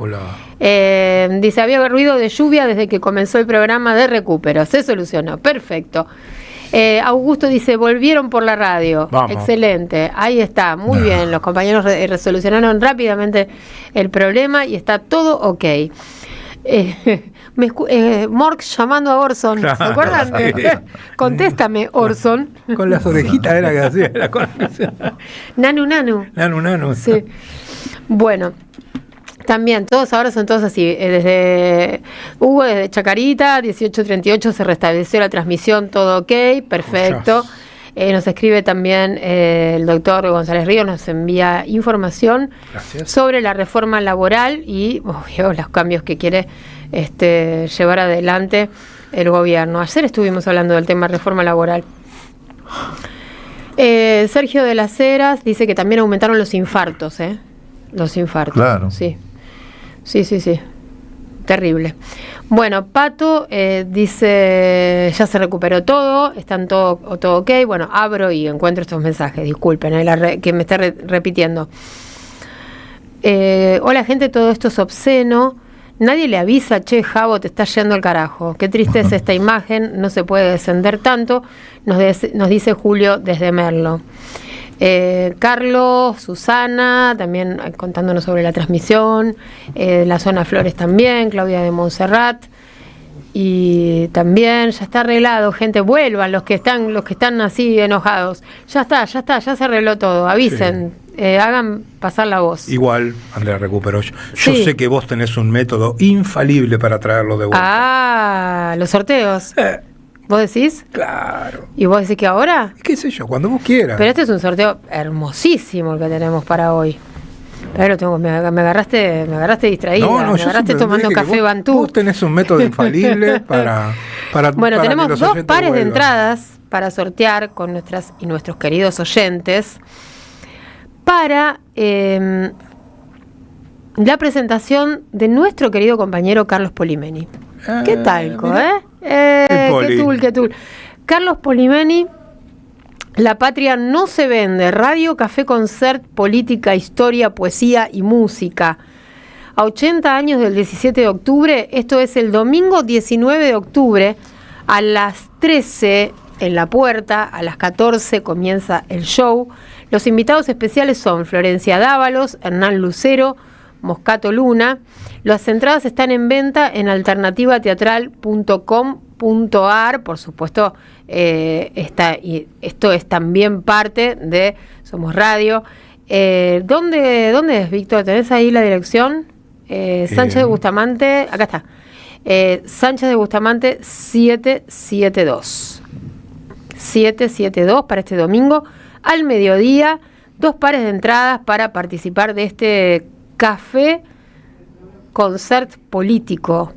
Dice, había ruido de lluvia desde que comenzó el programa de recupero. Se solucionó, perfecto. Augusto dice, volvieron por la radio. Vamos. Excelente, ahí está, muy bien. Los compañeros resolucionaron rápidamente el problema y está todo ok. Morx llamando a Orson, claro, ¿se acuerdan? Sí. Contéstame, Orson. Con las orejitas era que hacía la Nanu. Sí. Bueno, también, todos ahora son todos así. Desde Hugo, desde Chacarita, 18:38 se restableció la transmisión, todo ok, perfecto. Nos escribe también el doctor González Ríos, nos envía información sobre la reforma laboral y los cambios que quiere llevar adelante el gobierno. Ayer estuvimos hablando del tema reforma laboral. Sergio de las Heras dice que también aumentaron los infartos. Los infartos. Claro. Sí. Terrible. Bueno, Pato dice, ya se recuperó todo, están todo ok. Bueno, abro y encuentro estos mensajes, disculpen que me esté repitiendo. Hola gente, todo esto es obsceno. Nadie le avisa, che, Javo, te está yendo al carajo. Qué triste es esta imagen, no se puede descender tanto, nos dice Julio desde Merlo. Carlos, Susana, también contándonos sobre la transmisión, la zona Flores también, Claudia de Montserrat, y también ya está arreglado, gente, vuelvan los que están así enojados, ya se arregló todo, avisen, hagan pasar la voz. Igual, Andrea recuperó. Yo sé que vos tenés un método infalible para traerlo de vuelta. Los sorteos. ¿Vos decís? Claro. ¿Y vos decís que ahora? ¿Qué sé yo? Cuando vos quieras. Pero este es un sorteo hermosísimo el que tenemos para hoy. Pero me agarraste distraída. Me agarraste tomando café Bantú. Vos tenés un método infalible para bueno, para tenemos que los 2 pares de entradas para sortear con nuestras y nuestros queridos oyentes para la presentación de nuestro querido compañero Carlos Polimeni. ¿Qué talco, qué tul. Carlos Polimeni, La patria no se vende. Radio, café, concert, política, historia, poesía y música. A 80 años del 17 de octubre, esto es el domingo 19 de octubre, a las 13 en La Puerta, a las 14 comienza el show. Los invitados especiales son Florencia Dávalos, Hernán Lucero, Moscato Luna. Las entradas están en venta en alternativateatral.com.ar. Por supuesto, esto es también parte de Somos Radio. ¿Dónde es, Víctor? ¿Tenés ahí la dirección? Sánchez de Bustamante, acá está. Sánchez de Bustamante 772. 772 para este domingo al mediodía. 2 pares de entradas para participar de este café concert político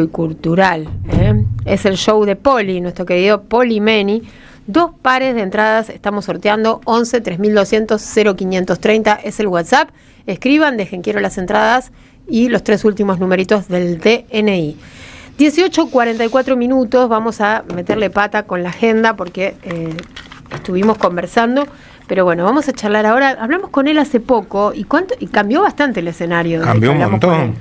y cultural. Es el show de Poli, nuestro querido Polimeni. 2 pares de entradas estamos sorteando. 11 3200 0530 es el WhatsApp. Escriban, dejen quiero las entradas y los 3 últimos numeritos del DNI. 18:44 minutos, vamos a meterle pata con la agenda porque estuvimos conversando, pero bueno, vamos a charlar ahora. Hablamos con él hace poco y cambió bastante el escenario. Cambió un montón.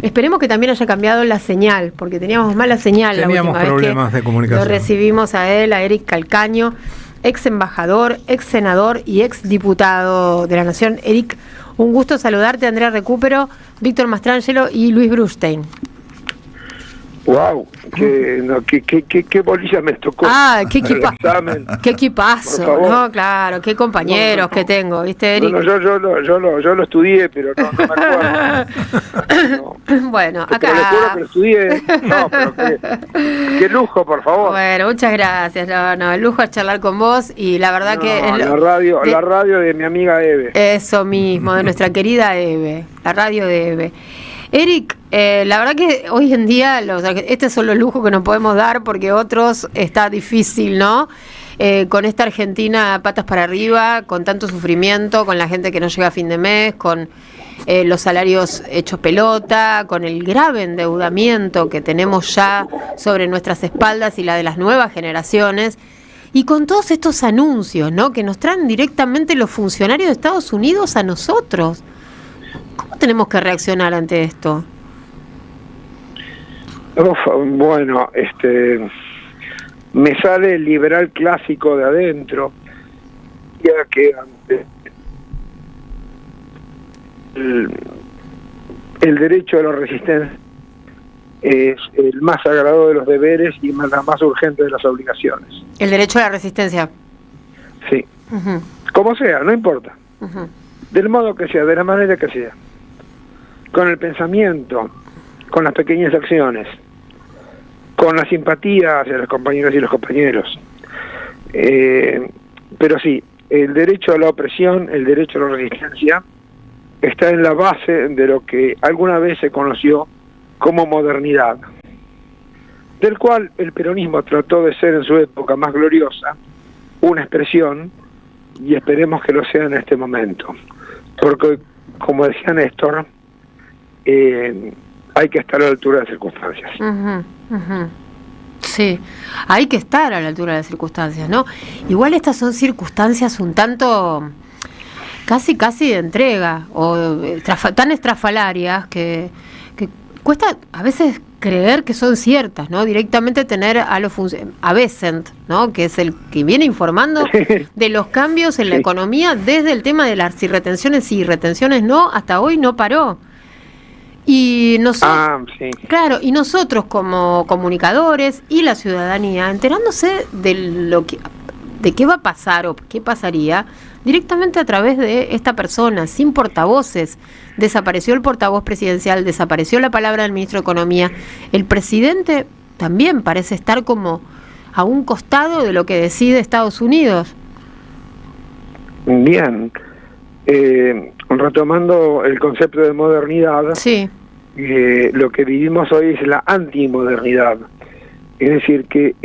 Esperemos que también haya cambiado la señal, porque teníamos mala señal la última vez problemas de comunicación. Lo recibimos a él, a Eric Calcaño, ex embajador, ex senador y ex diputado de la Nación. Eric, un gusto saludarte. Andrea Recupero, Víctor Mastrangelo y Luis Brustein. Wow, qué bolilla me tocó. Qué equipazo, no, claro, qué compañeros que tengo, ¿viste, Eric? Yo lo estudié, pero no me acuerdo. Bueno, acá. Pero le juro que lo estudié. No, pero qué lujo, por favor. Bueno, muchas gracias. No, el lujo es charlar con vos y la verdad que la radio de mi amiga Eve. Eso mismo, de nuestra querida Eve, la radio de Eve. Eric, la verdad que hoy en día este son los lujos que nos podemos dar porque otros está difícil, ¿no? Con esta Argentina patas para arriba, con tanto sufrimiento, con la gente que no llega a fin de mes, con los salarios hechos pelota, con el grave endeudamiento que tenemos ya sobre nuestras espaldas y la de las nuevas generaciones, y con todos estos anuncios, ¿no?, que nos traen directamente los funcionarios de Estados Unidos a nosotros. ¿Cómo tenemos que reaccionar ante esto? Bueno, me sale el liberal clásico de adentro, ya que el derecho a la resistencia es el más sagrado de los deberes y la más urgente de las obligaciones. ¿El derecho a la resistencia? Sí. Uh-huh. Como sea, no importa. Uh-huh. Del modo que sea, de la manera que sea. Con el pensamiento, con las pequeñas acciones, con la simpatía hacia las compañeras y los compañeros. Pero sí, el derecho a la opresión, el derecho a la resistencia, está en la base de lo que alguna vez se conoció como modernidad, del cual el peronismo trató de ser en su época más gloriosa una expresión, y esperemos que lo sea en este momento, porque, como decía Néstor, hay que estar a la altura de las circunstancias. Uh-huh, uh-huh. Sí, hay que estar a la altura de las circunstancias, ¿no? Igual estas son circunstancias un tanto casi de entrega, o tan estrafalarias que cuesta a veces creer que son ciertas, ¿no? Directamente tener a Bessent, ¿no?, que es el que viene informando de los cambios en la economía desde el tema de las si retenciones sí, retenciones no, hasta hoy no paró. Y nosotros, claro, y nosotros como comunicadores y la ciudadanía enterándose de qué va a pasar o qué pasaría directamente a través de esta persona, sin portavoces. Desapareció el portavoz presidencial, desapareció la palabra del ministro de Economía. El presidente también parece estar como a un costado de lo que decide Estados Unidos. Bien. Retomando el concepto de modernidad, sí. Lo que vivimos hoy es la antimodernidad. Es decir, que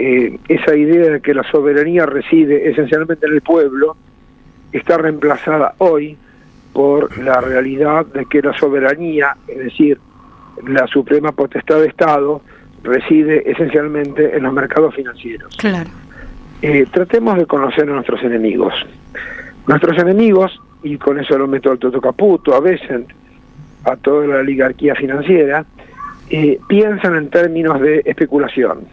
esa idea de que la soberanía reside esencialmente en el pueblo está reemplazada hoy por la realidad de que la soberanía, es decir, la suprema potestad de Estado, reside esencialmente en los mercados financieros. Claro. Tratemos de conocer a nuestros enemigos. Nuestros enemigos, y con eso lo meto al Toto Caputo, a Bessent, a toda la oligarquía financiera, piensan en términos de especulación.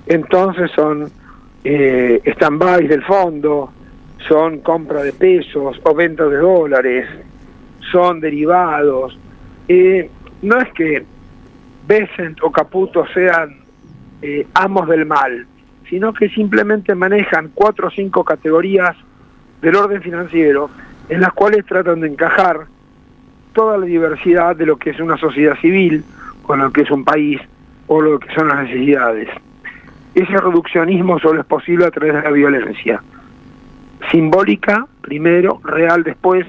Entonces son stand-bys del fondo, son compra de pesos o venta de dólares, son derivados. No es que Bessent o Caputo sean amos del mal, sino que simplemente manejan 4 o 5 categorías del orden financiero en las cuales tratan de encajar toda la diversidad de lo que es una sociedad civil, o lo que es un país, o lo que son las necesidades. Ese reduccionismo solo es posible a través de la violencia. Simbólica, primero, real después,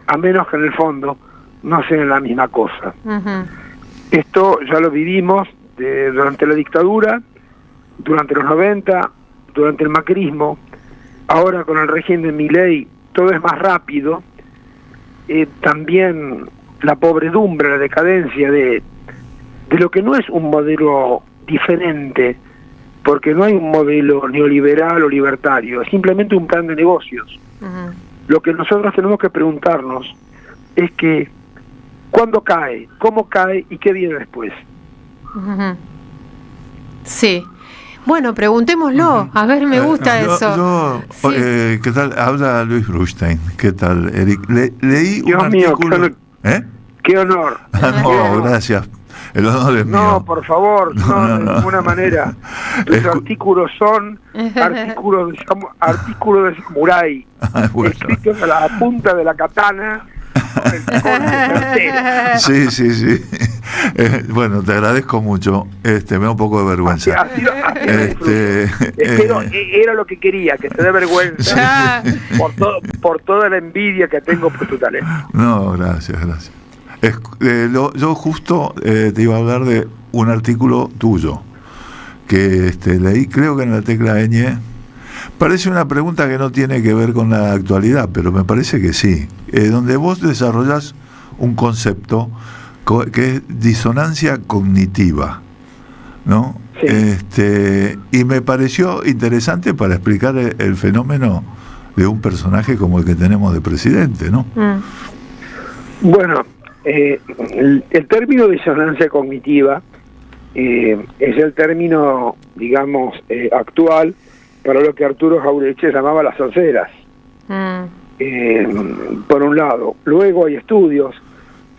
a menos que en el fondo no sean la misma cosa. Uh-huh. Esto ya lo vivimos durante la dictadura, durante los 90, durante el macrismo, ahora con el régimen de Milei todo es más rápido. También la pobredumbre, la decadencia de de lo que no es un modelo diferente, porque no hay un modelo neoliberal o libertario, es simplemente un plan de negocios. Lo que nosotros tenemos que preguntarnos es que ¿cuándo cae? ¿Cómo cae? ¿Y qué viene después? Sí. Bueno, preguntémoslo. A ver, me gusta eso. Sí. ¿Qué tal? Habla Luis Brustein. ¿Qué tal, Eric? Leí Dios un mío, artículo... ¡Qué honor! No, gracias. El honor es mío. No, por favor, no, de ninguna manera. Los artículos son artículos de samurái, escritos a la punta de la katana. Sí. Bueno, te agradezco mucho. Me da un poco de vergüenza. Pero era lo que quería, que te dé vergüenza por toda la envidia que tengo por tu talento. No, gracias. Yo justo te iba a hablar de un artículo tuyo que leí, creo que en la Tecla Ñ. Parece una pregunta que no tiene que ver con la actualidad, pero me parece que sí. Donde vos desarrollás un concepto que es disonancia cognitiva, ¿no? Sí. Y me pareció interesante para explicar el fenómeno de un personaje como el que tenemos de presidente, ¿no? Bueno, el término disonancia cognitiva es el término, digamos, actual para lo que Arturo Jauretche llamaba las sonceras. Por un lado. Luego hay estudios.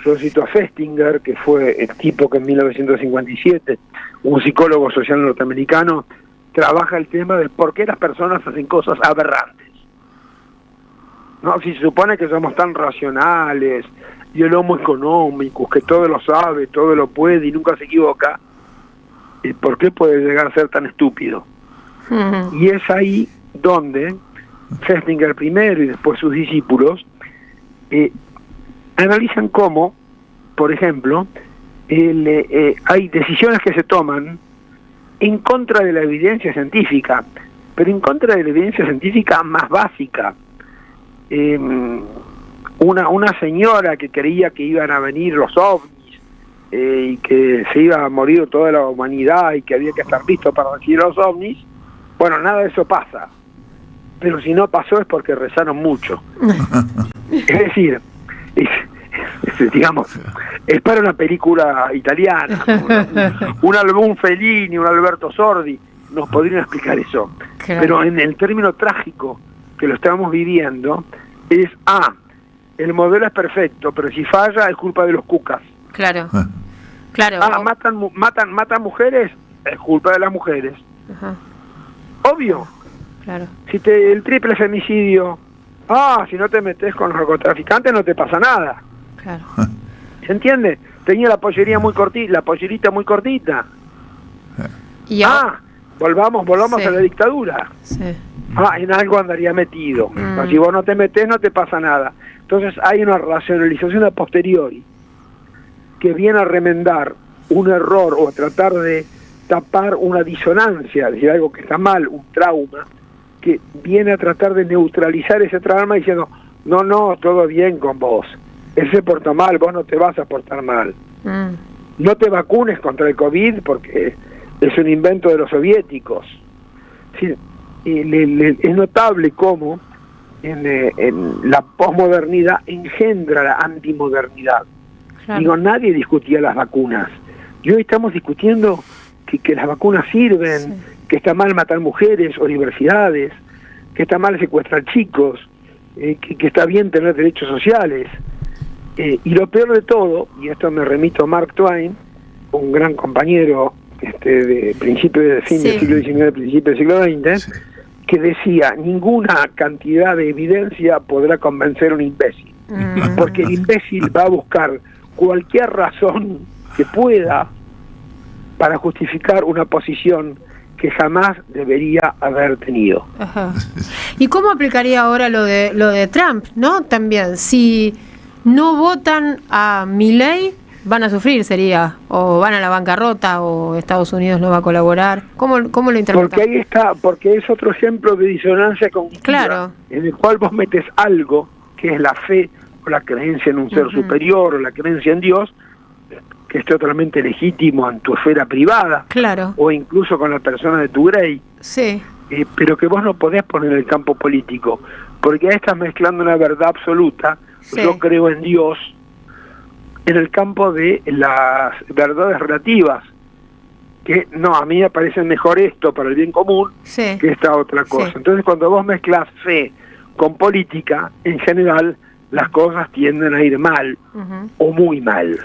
Yo cito a Festinger, que fue el tipo que en 1957, un psicólogo social norteamericano, trabaja el tema de por qué las personas hacen cosas aberrantes. No, si se supone que somos tan racionales y el homo económico, que todo lo sabe, todo lo puede y nunca se equivoca, ¿por qué puede llegar a ser tan estúpido? Y es ahí donde Festinger primero y después sus discípulos analizan cómo, por ejemplo, hay decisiones que se toman en contra de la evidencia científica, pero en contra de la evidencia científica más básica. Una señora que creía que iban a venir los ovnis y que se iba a morir toda la humanidad y que había que estar listo para recibir los ovnis, bueno, nada de eso pasa. Pero si no pasó es porque rezaron mucho. Es decir, digamos, es para una película italiana, un Fellini, un Alberto Sordi, nos podrían explicar eso. Claro. Pero en el término trágico que lo estamos viviendo, es el modelo es perfecto, pero si falla es culpa de los cucas. Claro. Matan mujeres, es culpa de las mujeres. Obvio. Claro. Si el triple femicidio, si no te metes con los narcotraficantes no te pasa nada. Claro. ¿Se entiende? Tenía la pollerita muy cortita. ¿Y volvamos sí. a la dictadura. Sí. En algo andaría metido. Si vos no te metés no te pasa nada. Entonces hay una racionalización a posteriori que viene a remendar un error o a tratar de tapar una disonancia, es decir, algo que está mal, un trauma, que viene a tratar de neutralizar ese trauma diciendo, no, todo bien con vos, él se portó mal, vos no te vas a portar mal. No te vacunes contra el COVID porque es un invento de los soviéticos. Sí, es notable cómo en la posmodernidad engendra la antimodernidad. Claro. Digo, nadie discutía las vacunas. Y hoy estamos discutiendo que las vacunas sirven, sí. Que está mal matar mujeres, universidades, que está mal secuestrar chicos, que está bien tener derechos sociales. Y lo peor de todo, y esto me remito a Mark Twain, un gran compañero de principios del fin del siglo XIX, principios del siglo XX, sí. Que decía, ninguna cantidad de evidencia podrá convencer a un imbécil, porque el imbécil va a buscar cualquier razón que pueda para justificar una posición que jamás debería haber tenido. Ajá. ¿Y cómo aplicaría ahora lo de Trump, no? También, si no votan a Milei, van a sufrir, sería, o van a la bancarrota, o Estados Unidos no va a colaborar. ¿Cómo lo interpretas? Porque ahí está, porque es otro ejemplo de disonancia cognitiva, claro. En el cual vos metes algo que es la fe o la creencia en un ser superior o la creencia en Dios, que es totalmente legítimo en tu esfera privada, claro, o incluso con la persona de tu grey, sí, pero que vos no podés poner en el campo político, porque ahí estás mezclando una verdad absoluta, sí. Yo creo en Dios, en el campo de las verdades relativas, que no, a mí me parece mejor esto para el bien común, sí, que esta otra cosa. Sí. Entonces cuando vos mezclas fe con política, en general las cosas tienden a ir mal, o muy mal.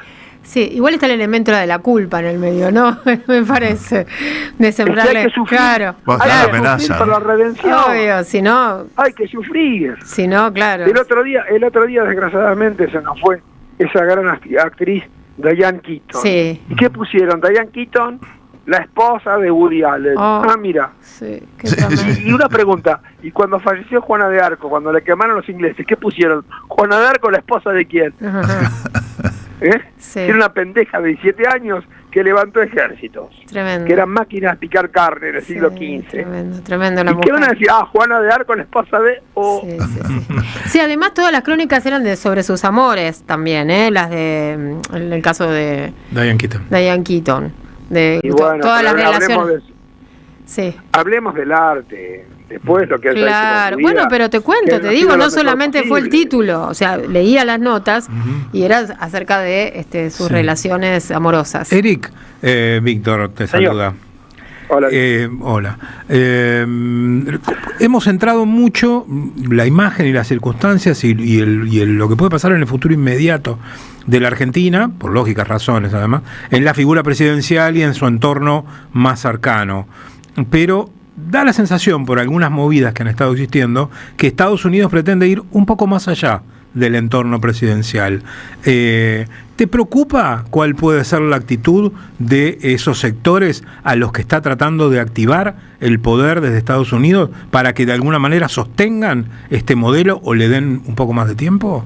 Sí, igual está el elemento de la culpa en el medio, ¿no? Me parece. De sembrarle. Hay que sufrir, claro. hay que sufrir por la redención. Obvio, si no. Hay que sufrir. Si no, claro. El otro día, desgraciadamente, se nos fue esa gran actriz Diane Keaton. Sí. ¿Y qué pusieron? Diane Keaton, la esposa de Woody Allen. Mira. Sí, y una pregunta, y cuando falleció Juana de Arco, cuando le quemaron los ingleses, ¿qué pusieron? ¿Juana de Arco, la esposa de quién? Sí. Era una pendeja de 17 años que levantó ejércitos. Tremendo. Que eran máquinas de picar carne en el siglo XV. Tremendo la ¿Y mujer. qué van a decir? Juana de Arco, la esposa de... Sí, además todas las crónicas eran sobre sus amores también, las de... En el caso de... Diane Keaton. Y bueno, todas las relaciones. Sí. Hablemos del arte, después lo que haya Claro, hecho con su vida, bueno, pero te cuento, te digo, no solamente fue el título, o sea, leía las notas y era acerca de sus relaciones amorosas. Eric, Víctor te saluda. Hola. Hola. Hemos centrado mucho la imagen y las circunstancias y lo que puede pasar en el futuro inmediato de la Argentina, por lógicas razones además, en la figura presidencial y en su entorno más cercano. Pero da la sensación, por algunas movidas que han estado existiendo, que Estados Unidos pretende ir un poco más allá del entorno presidencial. ¿Te preocupa cuál puede ser la actitud de esos sectores a los que está tratando de activar el poder desde Estados Unidos para que de alguna manera sostengan este modelo o le den un poco más de tiempo?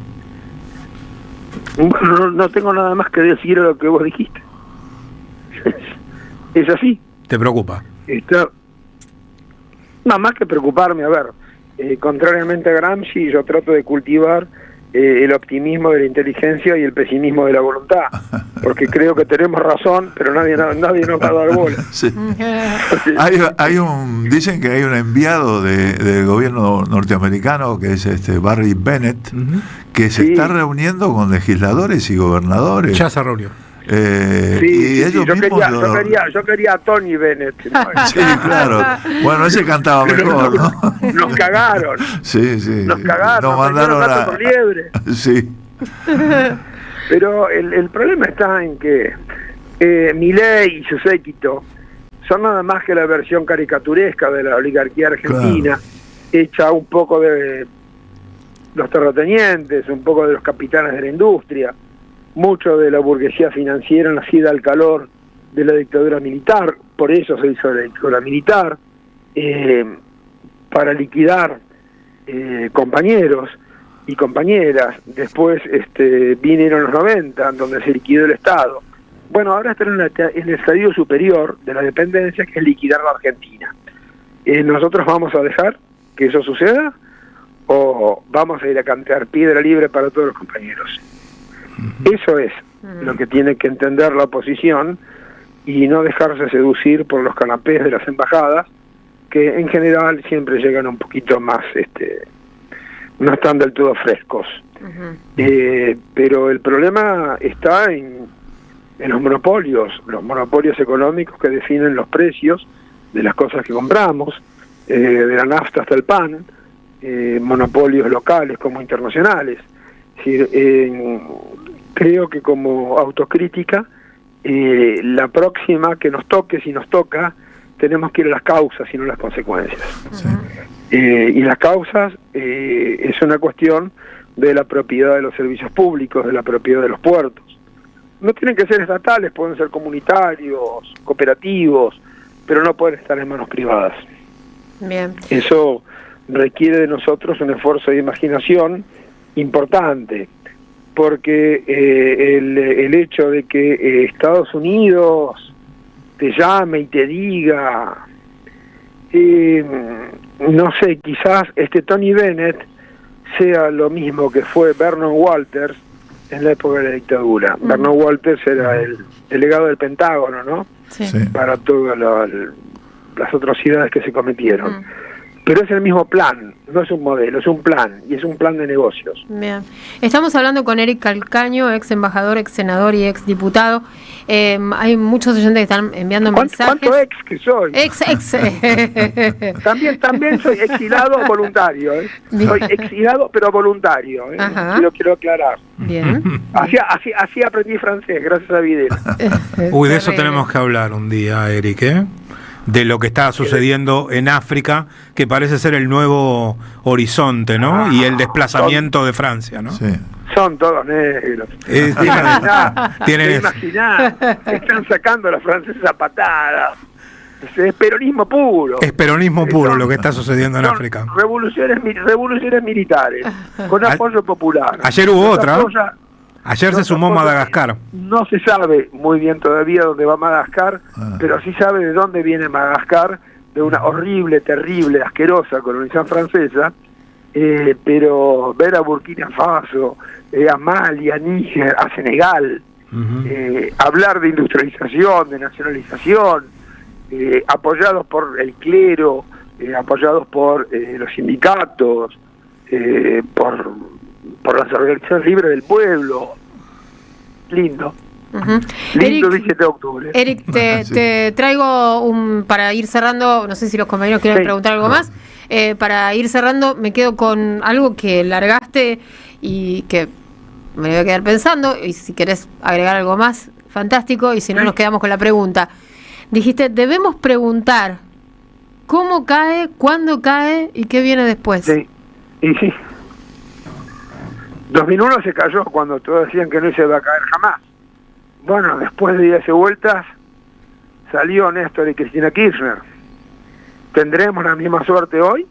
Bueno, no tengo nada más que decir a lo que vos dijiste. Es así. ¿Te preocupa? No, más que preocuparme, a ver, contrariamente a Gramsci, yo trato de cultivar el optimismo de la inteligencia y el pesimismo de la voluntad, porque creo que tenemos razón, pero nadie nos va a dar bola. Sí. Dicen que hay un enviado del gobierno norteamericano que es Barry Bennett, que se está reuniendo con legisladores y gobernadores. Ya se reunió. Yo quería a Tony Bennett, ¿no? Sí, claro. Bueno, ese cantaba mejor, ¿no? Nos cagaron. Sí. Nos cagaron. Nos mandaron gato por liebre. Sí. Pero el problema está en que Milei y su séquito son nada más que la versión caricaturesca de la oligarquía argentina, hecha un poco de los terratenientes, un poco de los capitanes de la industria, mucho de la burguesía financiera nacida al calor de la dictadura militar, por eso se hizo la dictadura militar, para liquidar compañeros y compañeras. Después vinieron los 90, donde se liquidó el Estado. Bueno, ahora están en el estadio superior de la dependencia, que es liquidar la Argentina. ¿Nosotros vamos a dejar que eso suceda o vamos a ir a cantar piedra libre para todos los compañeros? Eso es lo que tiene que entender la oposición y no dejarse seducir por los canapés de las embajadas, que en general siempre llegan un poquito más, no están del todo frescos. Pero el problema está en los monopolios económicos que definen los precios de las cosas que compramos, de la nafta hasta el pan, monopolios locales como internacionales. Es decir, creo que como autocrítica, la próxima que nos toque, si nos toca, tenemos que ir a las causas y no a las consecuencias. Y las causas es una cuestión de la propiedad de los servicios públicos, de la propiedad de los puertos. No tienen que ser estatales, pueden ser comunitarios, cooperativos, pero no pueden estar en manos privadas. Bien. Eso requiere de nosotros un esfuerzo de imaginación importante, porque el hecho de que Estados Unidos te llame y te diga, no sé, quizás Tony Bennett sea lo mismo que fue Vernon Walters en la época de la dictadura. Bernard Walters era el delegado del Pentágono, ¿no? Sí. Para todas las atrocidades que se cometieron. Pero es el mismo plan, no es un modelo, es un plan, y es un plan de negocios. Bien. Estamos hablando con Eric Calcaño, ex embajador, ex senador y ex diputado. Hay muchos oyentes que están enviando mensajes. ¿Cuánto ex que soy? Ex. También soy exilado voluntario. Soy exilado pero voluntario. Quiero aclarar. Bien. Así aprendí francés, gracias a Videla. Uy, de eso tenemos que hablar un día, Eric, ¿eh? De lo que está sucediendo en África, que parece ser el nuevo horizonte, ¿no? Y el desplazamiento de Francia, ¿no? Sí. Son todos negros. Tienen imaginar, están sacando a los franceses a patadas. Es peronismo puro. Es peronismo puro lo que está sucediendo en África. Revoluciones militares, con apoyo popular. Ayer hubo otra. Ayer se sumó Madagascar. No se sabe muy bien todavía dónde va Madagascar, pero sí sabe de dónde viene Madagascar, de una horrible, terrible, asquerosa colonización francesa, pero ver a Burkina Faso, a Mali, a Níger, a Senegal, hablar de industrialización, de nacionalización, apoyados por el clero, apoyados por los sindicatos, por las organizaciones libres del pueblo. Lindo. Lindo, Eric, 17 de octubre. Eric, te traigo para ir cerrando, no sé si los compañeros quieren preguntar algo más. Para ir cerrando, me quedo con algo que largaste y que me voy a quedar pensando, y si querés agregar algo más, fantástico, y si no nos quedamos con la pregunta. Dijiste, debemos preguntar cómo cae, cuándo cae y qué viene después. Sí, y sí. 2001 se cayó cuando todos decían que no se iba a caer jamás. Bueno, después de 10 vueltas salió Néstor y Cristina Kirchner. ¿Tendremos la misma suerte hoy?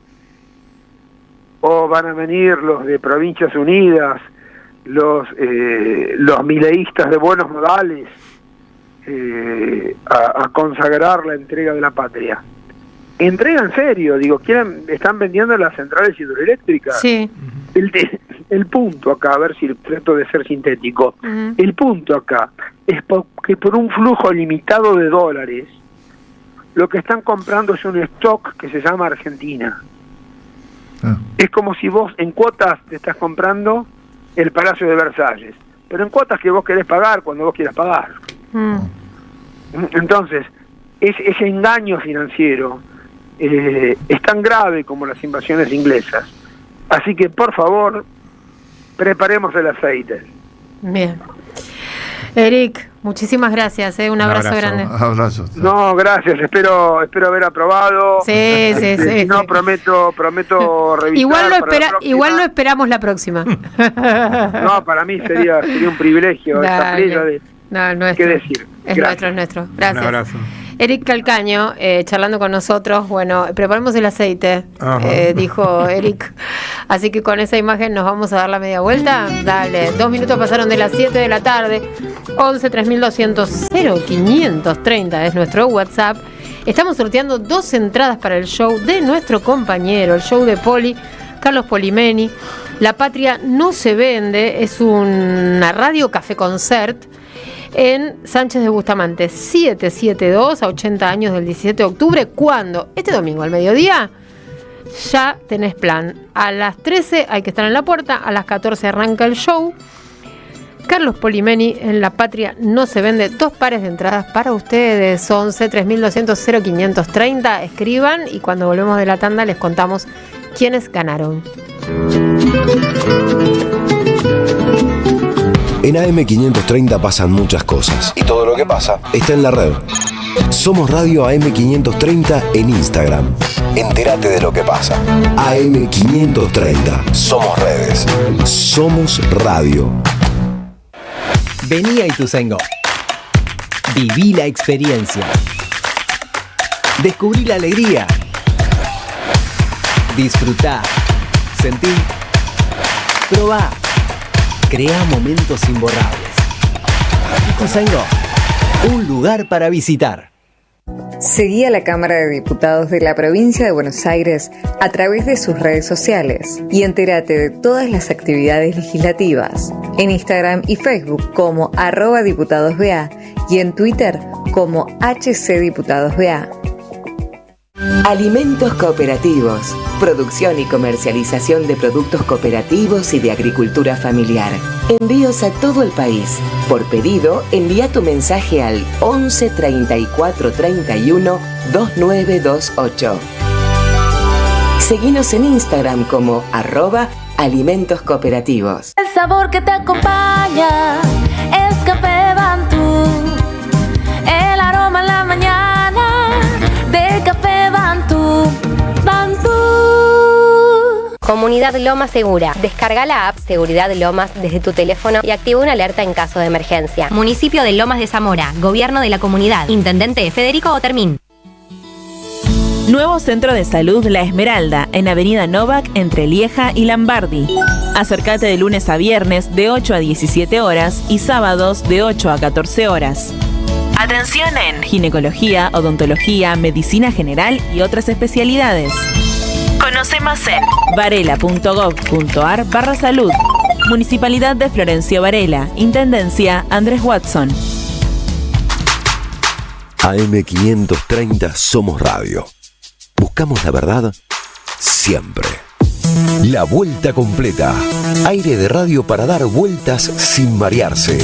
¿O van a venir los de Provincias Unidas, los mileístas de buenos modales a consagrar la entrega de la patria? Entrega en serio, digo, están vendiendo las centrales hidroeléctricas. Sí. El punto acá, a ver si trato de ser sintético, el punto acá es que por un flujo limitado de dólares, lo que están comprando es un stock que se llama Argentina. Es como si vos en cuotas te estás comprando el Palacio de Versalles, pero en cuotas que vos querés pagar cuando vos quieras pagar. Entonces, ese engaño financiero es tan grave como las invasiones inglesas. Así que, por favor, preparemos el aceite. Bien. Eric, muchísimas gracias, un abrazo grande. Abrazo. No, gracias, espero haber aprobado. Sí. No, prometo revisar. Igual lo esperamos la próxima. No, para mí sería un privilegio. ¿Qué decir? Es nuestro. Gracias. Un abrazo. Eric Calcaño, charlando con nosotros. Bueno, preparemos el aceite, dijo Eric. Así que con esa imagen nos vamos a dar la media vuelta. Dale, 2 minutos pasaron de las 7 de la tarde. 11 3200 0530 es nuestro WhatsApp. Estamos sorteando 2 entradas para el show de nuestro compañero, el show de Poli, Carlos Polimeni. La Patria no se vende, es una radio café concert en Sánchez de Bustamante 772, a 80 años del 17 de octubre, cuando este domingo al mediodía ya tenés plan. A las 13 hay que estar en la puerta, a las 14 arranca el show. Carlos Polimeni en La Patria no se vende, 2 pares de entradas para ustedes. 11 3200 0530, escriban y cuando volvemos de la tanda les contamos quiénes ganaron. En AM530 pasan muchas cosas. Y todo lo que pasa está en la red. Somos Radio AM530 en Instagram. Entérate de lo que pasa. AM530. Somos redes. Somos radio. Vení a Ituzaingó. Viví la experiencia. Descubrí la alegría. Disfrutá. Sentí. Probá. Crea momentos imborrables. Ituzaingó, un lugar para visitar. Seguí a la Cámara de Diputados de la Provincia de Buenos Aires a través de sus redes sociales y entérate de todas las actividades legislativas en Instagram y Facebook como @diputadosBA y en Twitter como HCDiputadosBA. Alimentos cooperativos. Producción y comercialización de productos cooperativos y de agricultura familiar. Envíos a todo el país. Por pedido, envía tu mensaje al 11 34 31 2928. Seguinos en Instagram como @alimentos cooperativos. El sabor que te acompaña es Café Bantú. El aroma en la mañana de Café Bantú. Bantú. Comunidad Lomas Segura. Descarga la app Seguridad Lomas desde tu teléfono y activa una alerta en caso de emergencia. Municipio de Lomas de Zamora. Gobierno de la comunidad. Intendente Federico Otermín. Nuevo Centro de Salud La Esmeralda, en Avenida Novak, entre Lieja y Lambardi. Acércate de lunes a viernes de 8 a 17 horas y sábados de 8 a 14 horas. Atención en ginecología, odontología, medicina general y otras especialidades. Conoce más en varela.gov.ar/salud. Municipalidad de Florencio Varela. Intendencia Andrés Watson. AM530 Somos Radio. Buscamos la verdad siempre. La vuelta completa. Aire de radio para dar vueltas sin marearse.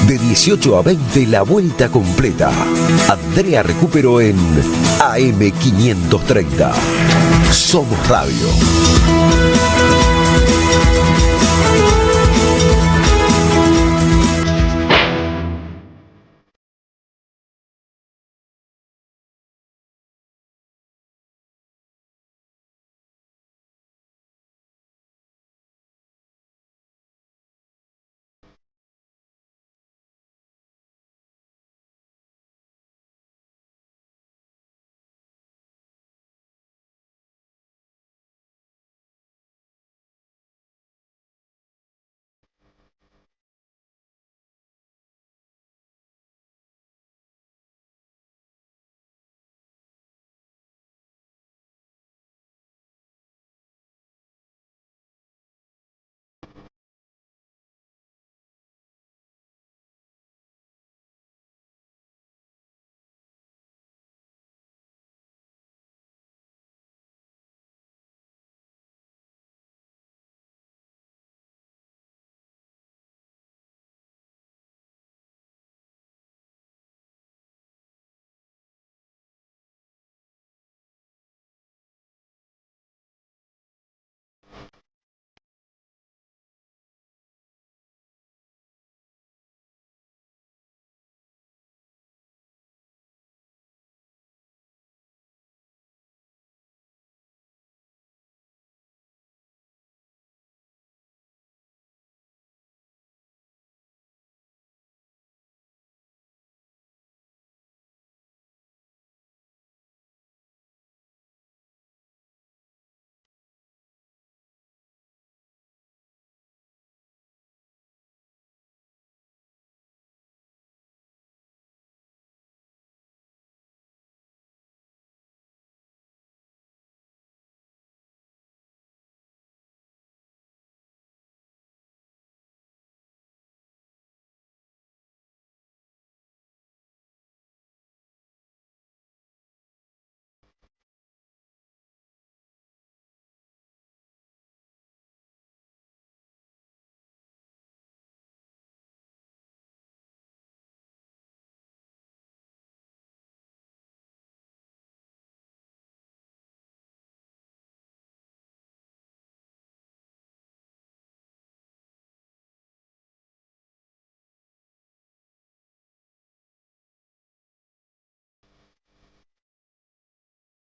De 18 a 20, la vuelta completa. Andrea Recupero en AM530. Somos Radio.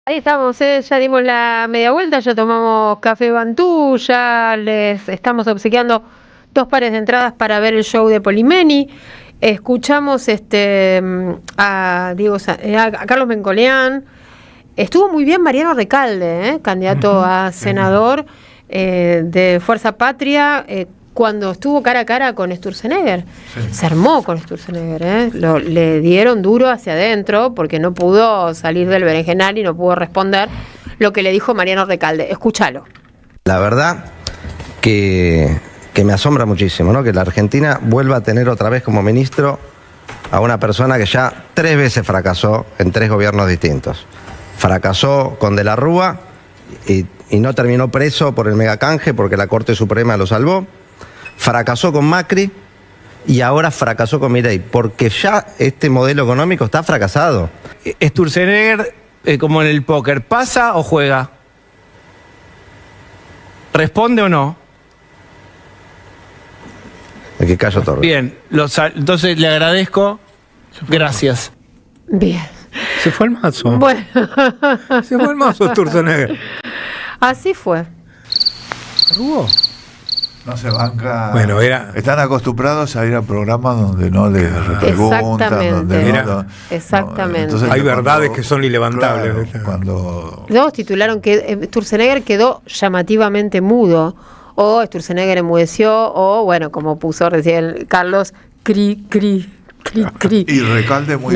Ahí estamos, ya dimos la media vuelta, ya tomamos café Bantú, ya les estamos obsequiando 2 pares de entradas para ver el show de Polimeni. Escuchamos a Carlos Mencoleán. Estuvo muy bien Mariano Recalde, candidato a senador de Fuerza Patria. cuando estuvo cara a cara con Sturzenegger. Sí. Se armó con Sturzenegger, le dieron duro hacia adentro porque no pudo salir del berenjenal y no pudo responder lo que le dijo Mariano Recalde. Escúchalo. La verdad que me asombra muchísimo, ¿no? Que la Argentina vuelva a tener otra vez como ministro a una persona que ya 3 veces fracasó en 3 gobiernos distintos. Fracasó con De la Rúa y no terminó preso por el megacanje porque la Corte Suprema lo salvó. Fracasó con Macri y ahora fracasó con Milei, porque ya este modelo económico está fracasado. Sturzenegger, como en el póker, ¿pasa o juega? ¿Responde o no? El que callo otorga. Bien, entonces le agradezco. Gracias. Bien. Se fue el mazo. Bueno. Se fue el mazo Sturzenegger. Así fue. ¿Arrugó? No se banca. Bueno, están acostumbrados a ir a programas donde no les preguntan, donde exactamente. Entonces, hay verdades que son ilevantables. Claro, cuando Luego titularon que Sturzenegger quedó llamativamente mudo, o Sturzenegger enmudeció, o bueno, como puso recién Carlos, cri. Y Recalde muy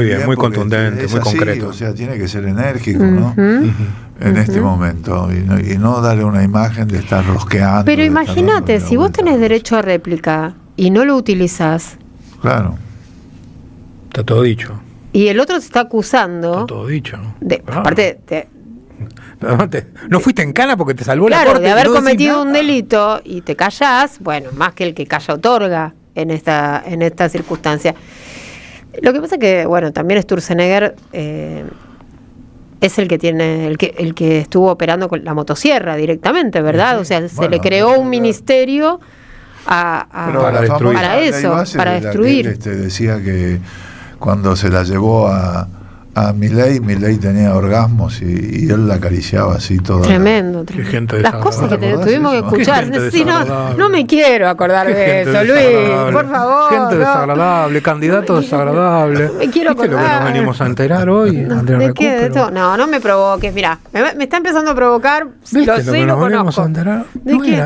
bien, muy contundente, muy así, concreto. O sea, tiene que ser enérgico, ¿no? En este momento, y no darle una imagen de estar rosqueando. Pero imagínate, si vos tenés derecho a réplica y no lo utilizás. Claro. Está todo dicho. Y el otro te está acusando. Está todo dicho. Aparte, no fuiste en cana porque te salvó la Corte. Claro, de haber cometido un delito y te callás, bueno, más que el que calla otorga en esta circunstancia. Lo que pasa es que, bueno, también Sturzenegger es el que tiene, el que estuvo operando con la motosierra directamente, ¿verdad? Sí. O sea, se le creó un ministerio para eso, para destruir. Decía que cuando se la llevó a Milei tenía orgasmos y él la acariciaba así toda. Tremendo. Las cosas que tuvimos que escuchar. Sí, no me quiero acordar de eso, Luis, por favor. Gente desagradable, candidato desagradable. Me quiero acordar. ¿Viste lo que nos venimos a enterar hoy, Andrea ¿De qué? ¿De todo? No me provoques. Mirá, me está empezando a provocar. Lo sé y lo conozco.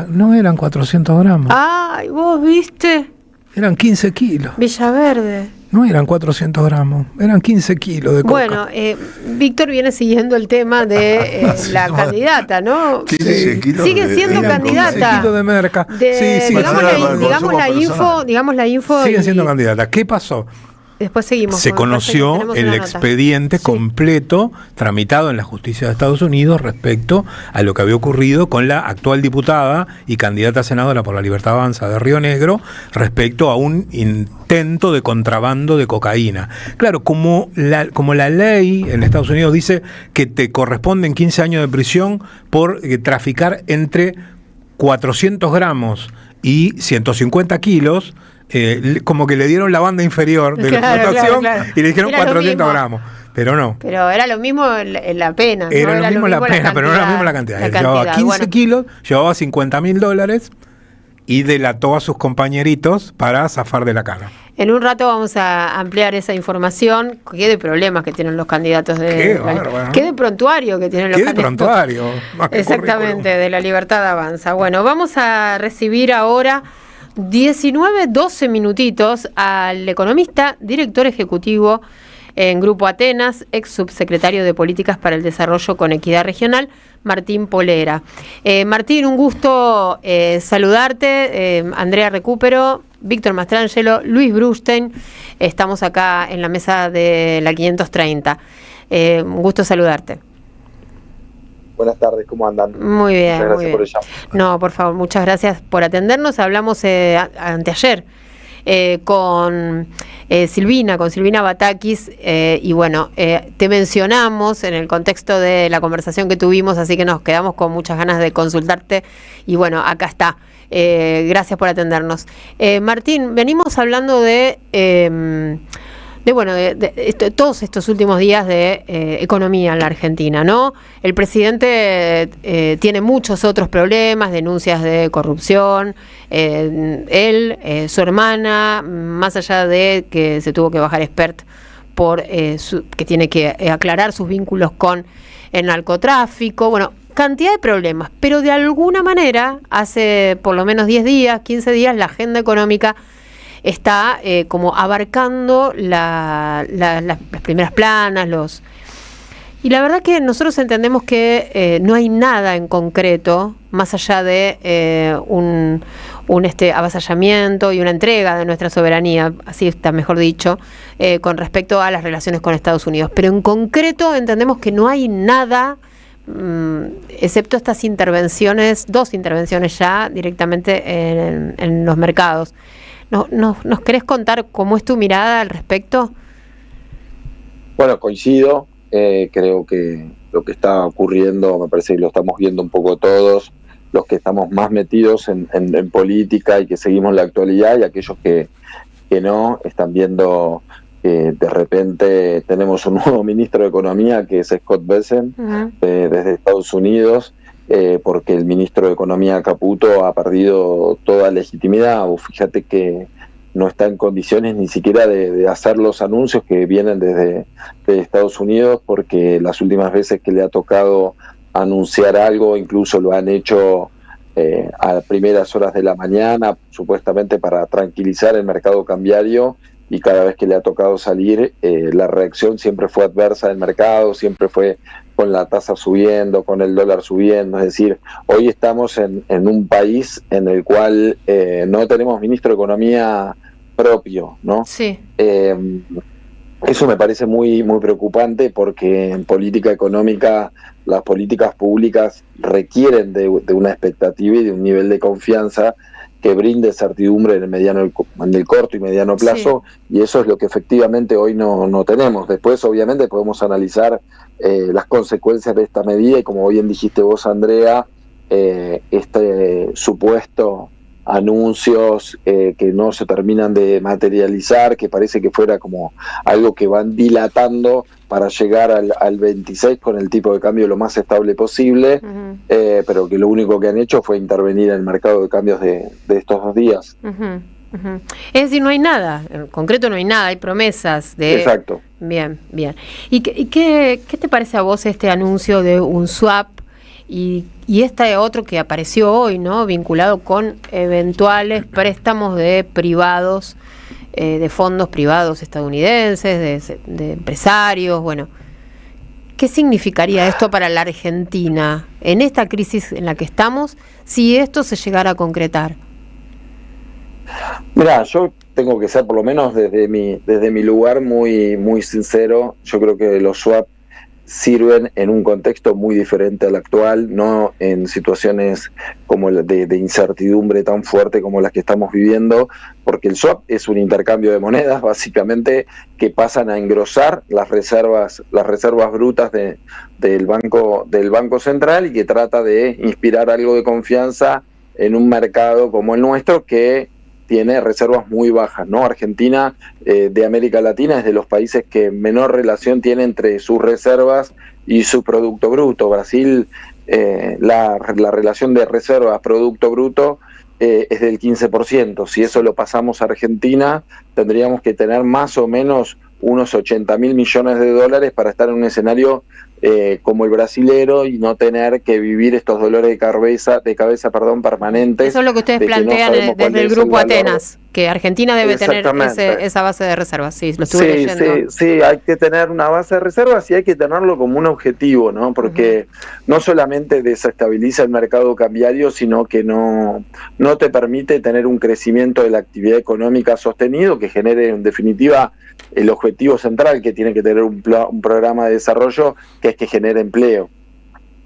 No eran 400 gramos. Ay, vos viste. Eran 15 kilos. Villaverde. No eran 400 gramos, eran 15 kilos de coca. Bueno, Víctor viene siguiendo el tema de la candidata, ¿no? 15 kilos sigue siendo candidata. 15 kilos de merca. Digamos la info. Siguen siendo candidata. ¿Qué pasó? Después seguimos. Se conoció el expediente completo tramitado en la justicia de Estados Unidos respecto a lo que había ocurrido con la actual diputada y candidata a senadora por la Libertad Avanza de Río Negro respecto a un intento de contrabando de cocaína. Claro, como la ley en Estados Unidos dice que te corresponden 15 años de prisión por traficar entre 400 gramos y 150 kilos, como que le dieron la banda inferior de la explotación y le dijeron 400 gramos. Pero no. Pero era lo mismo la pena. Era lo mismo la pena, pero no era lo mismo la cantidad. Llevaba 15 kilos, llevaba $50.000 y delató a sus compañeritos para zafar de la cana. En un rato vamos a ampliar esa información. ¿Qué de problemas que tienen los candidatos qué de prontuario que tienen los candidatos? Prontuario. Exactamente, de la Libertad Avanza. Bueno, vamos a recibir ahora 12 minutitos al economista, director ejecutivo en Grupo Atenas, ex subsecretario de Políticas para el Desarrollo con Equidad Regional, Martín Polera. Martín, un gusto saludarte. Andrea Recupero, Víctor Mastrangelo, Luis Brustein. Estamos acá en la mesa de la 530. Un gusto saludarte. Buenas tardes, ¿cómo andan? Muy bien, muchas gracias muy bien. por el llamado. No, por favor, muchas gracias por atendernos. Hablamos anteayer con Silvina Batakis, y bueno, te mencionamos en el contexto de la conversación que tuvimos, así que nos quedamos con muchas ganas de consultarte y bueno, acá está. Gracias por atendernos. Martín, venimos hablando de todos estos últimos días de economía en la Argentina, ¿no? El presidente tiene muchos otros problemas, denuncias de corrupción, su hermana, más allá de que se tuvo que bajar expert por que tiene que aclarar sus vínculos con el narcotráfico. Bueno, cantidad de problemas, pero de alguna manera, hace por lo menos 10 días, 15 días, la agenda económica está como abarcando las primeras planas, y la verdad que nosotros entendemos que no hay nada en concreto, más allá de un avasallamiento y una entrega de nuestra soberanía, así está mejor dicho, con respecto a las relaciones con Estados Unidos. Pero en concreto entendemos que no hay nada, excepto estas intervenciones, 2 intervenciones ya directamente en los mercados. ¿Nos querés contar cómo es tu mirada al respecto? Bueno, coincido. Creo que lo que está ocurriendo, me parece que lo estamos viendo un poco todos, los que estamos más metidos en política y que seguimos la actualidad, y aquellos que no, están viendo que de repente tenemos un nuevo ministro de Economía, que es Scott Bessent, desde Estados Unidos, porque el ministro de Economía Caputo ha perdido toda legitimidad. Fíjate que no está en condiciones ni siquiera de hacer los anuncios que vienen desde Estados Unidos, porque las últimas veces que le ha tocado anunciar algo, incluso lo han hecho a primeras horas de la mañana, supuestamente para tranquilizar el mercado cambiario, y cada vez que le ha tocado salir, la reacción siempre fue adversa del mercado, siempre fue con la tasa subiendo, con el dólar subiendo. Es decir, hoy estamos en un país en el cual no tenemos ministro de Economía propio, ¿no? Sí. Eso me parece muy, muy preocupante, porque en política económica las políticas públicas requieren de una expectativa y de un nivel de confianza que brinde certidumbre en el corto y mediano plazo, sí. Y eso es lo que efectivamente hoy no tenemos. Después, obviamente, podemos analizar las consecuencias de esta medida, y como bien dijiste vos, Andrea, este supuesto anuncios que no se terminan de materializar, que parece que fuera como algo que van dilatando para llegar al 26 con el tipo de cambio lo más estable posible, pero que lo único que han hecho fue intervenir en el mercado de cambios de estos 2 días. Es decir, no hay nada, en concreto no hay nada, hay promesas de... Exacto. Bien. ¿Y qué te parece a vos este anuncio de un swap y este otro que apareció hoy, ¿no? Vinculado con eventuales préstamos de privados, de fondos privados estadounidenses, de empresarios? Bueno, ¿qué significaría esto para la Argentina en esta crisis en la que estamos, si esto se llegara a concretar? Mirá, yo tengo que ser, por lo menos desde mi lugar, muy, muy sincero. Yo creo que los swap sirven en un contexto muy diferente al actual, no en situaciones como de incertidumbre tan fuerte como las que estamos viviendo, porque el swap es un intercambio de monedas, básicamente, que pasan a engrosar las reservas brutas del Banco Central, y que trata de inspirar algo de confianza en un mercado como el nuestro, que tiene reservas muy bajas, ¿no? Argentina, de América Latina, es de los países que menor relación tiene entre sus reservas y su Producto Bruto. Brasil, la relación de reservas Producto Bruto es del 15%. Si eso lo pasamos a Argentina, tendríamos que tener más o menos unos 80.000 millones de dólares para estar en un escenario como el brasilero, y no tener que vivir estos dolores de cabeza permanentes. Eso es lo que ustedes plantean desde el Grupo Atenas, que Argentina debe tener esa base de reservas. Sí, lo estuve leyendo. Sí, hay que tener una base de reservas, y hay que tenerlo como un objetivo, ¿no? Porque no solamente desestabiliza el mercado cambiario, sino que no te permite tener un crecimiento de la actividad económica sostenido, que genere, en definitiva, el objetivo central que tiene que tener un programa de desarrollo, que es que genere empleo.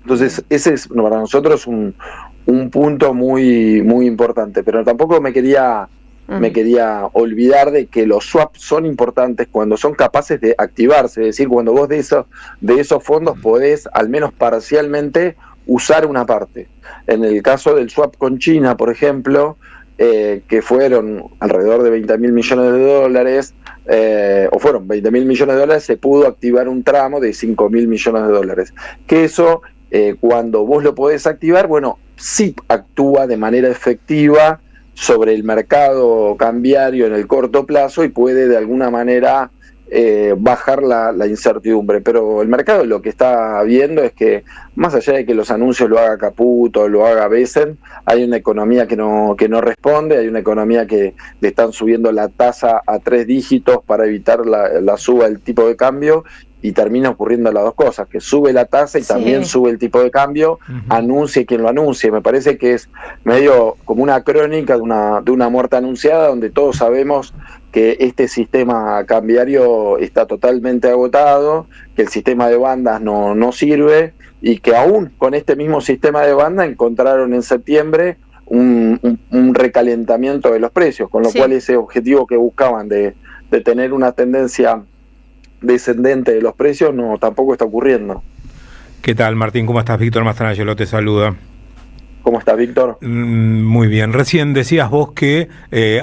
Entonces, ese es para nosotros un punto muy, muy importante. Pero tampoco me quería olvidar de que los swaps son importantes cuando son capaces de activarse. Es decir, cuando vos de esos fondos podés, al menos parcialmente, usar una parte. En el caso del swap con China, por ejemplo, que fueron alrededor de 20.000 millones de dólares, fueron 20.000 millones de dólares, se pudo activar un tramo de 5.000 millones de dólares. Que eso, cuando vos lo podés activar, bueno, sí actúa de manera efectiva sobre el mercado cambiario en el corto plazo, y puede de alguna manera bajar la incertidumbre. Pero el mercado lo que está viendo es que, más allá de que los anuncios lo haga Caputo, lo haga Besen, hay una economía que no responde, hay una economía que le están subiendo la tasa a 3 dígitos para evitar la suba del tipo de cambio, y termina ocurriendo las dos cosas, que sube la tasa y también sube el tipo de cambio, anuncie quien lo anuncie. Me parece que es medio como una crónica de una muerte anunciada, donde todos sabemos que este sistema cambiario está totalmente agotado, que el sistema de bandas no sirve, y que aún con este mismo sistema de banda encontraron en septiembre un recalentamiento de los precios, con lo cual ese objetivo que buscaban de tener una tendencia descendente de los precios tampoco está ocurriendo. ¿Qué tal, Martín? ¿Cómo estás? Víctor Mastrangelo te saluda. ¿Cómo estás, Víctor? Muy bien. Recién decías vos que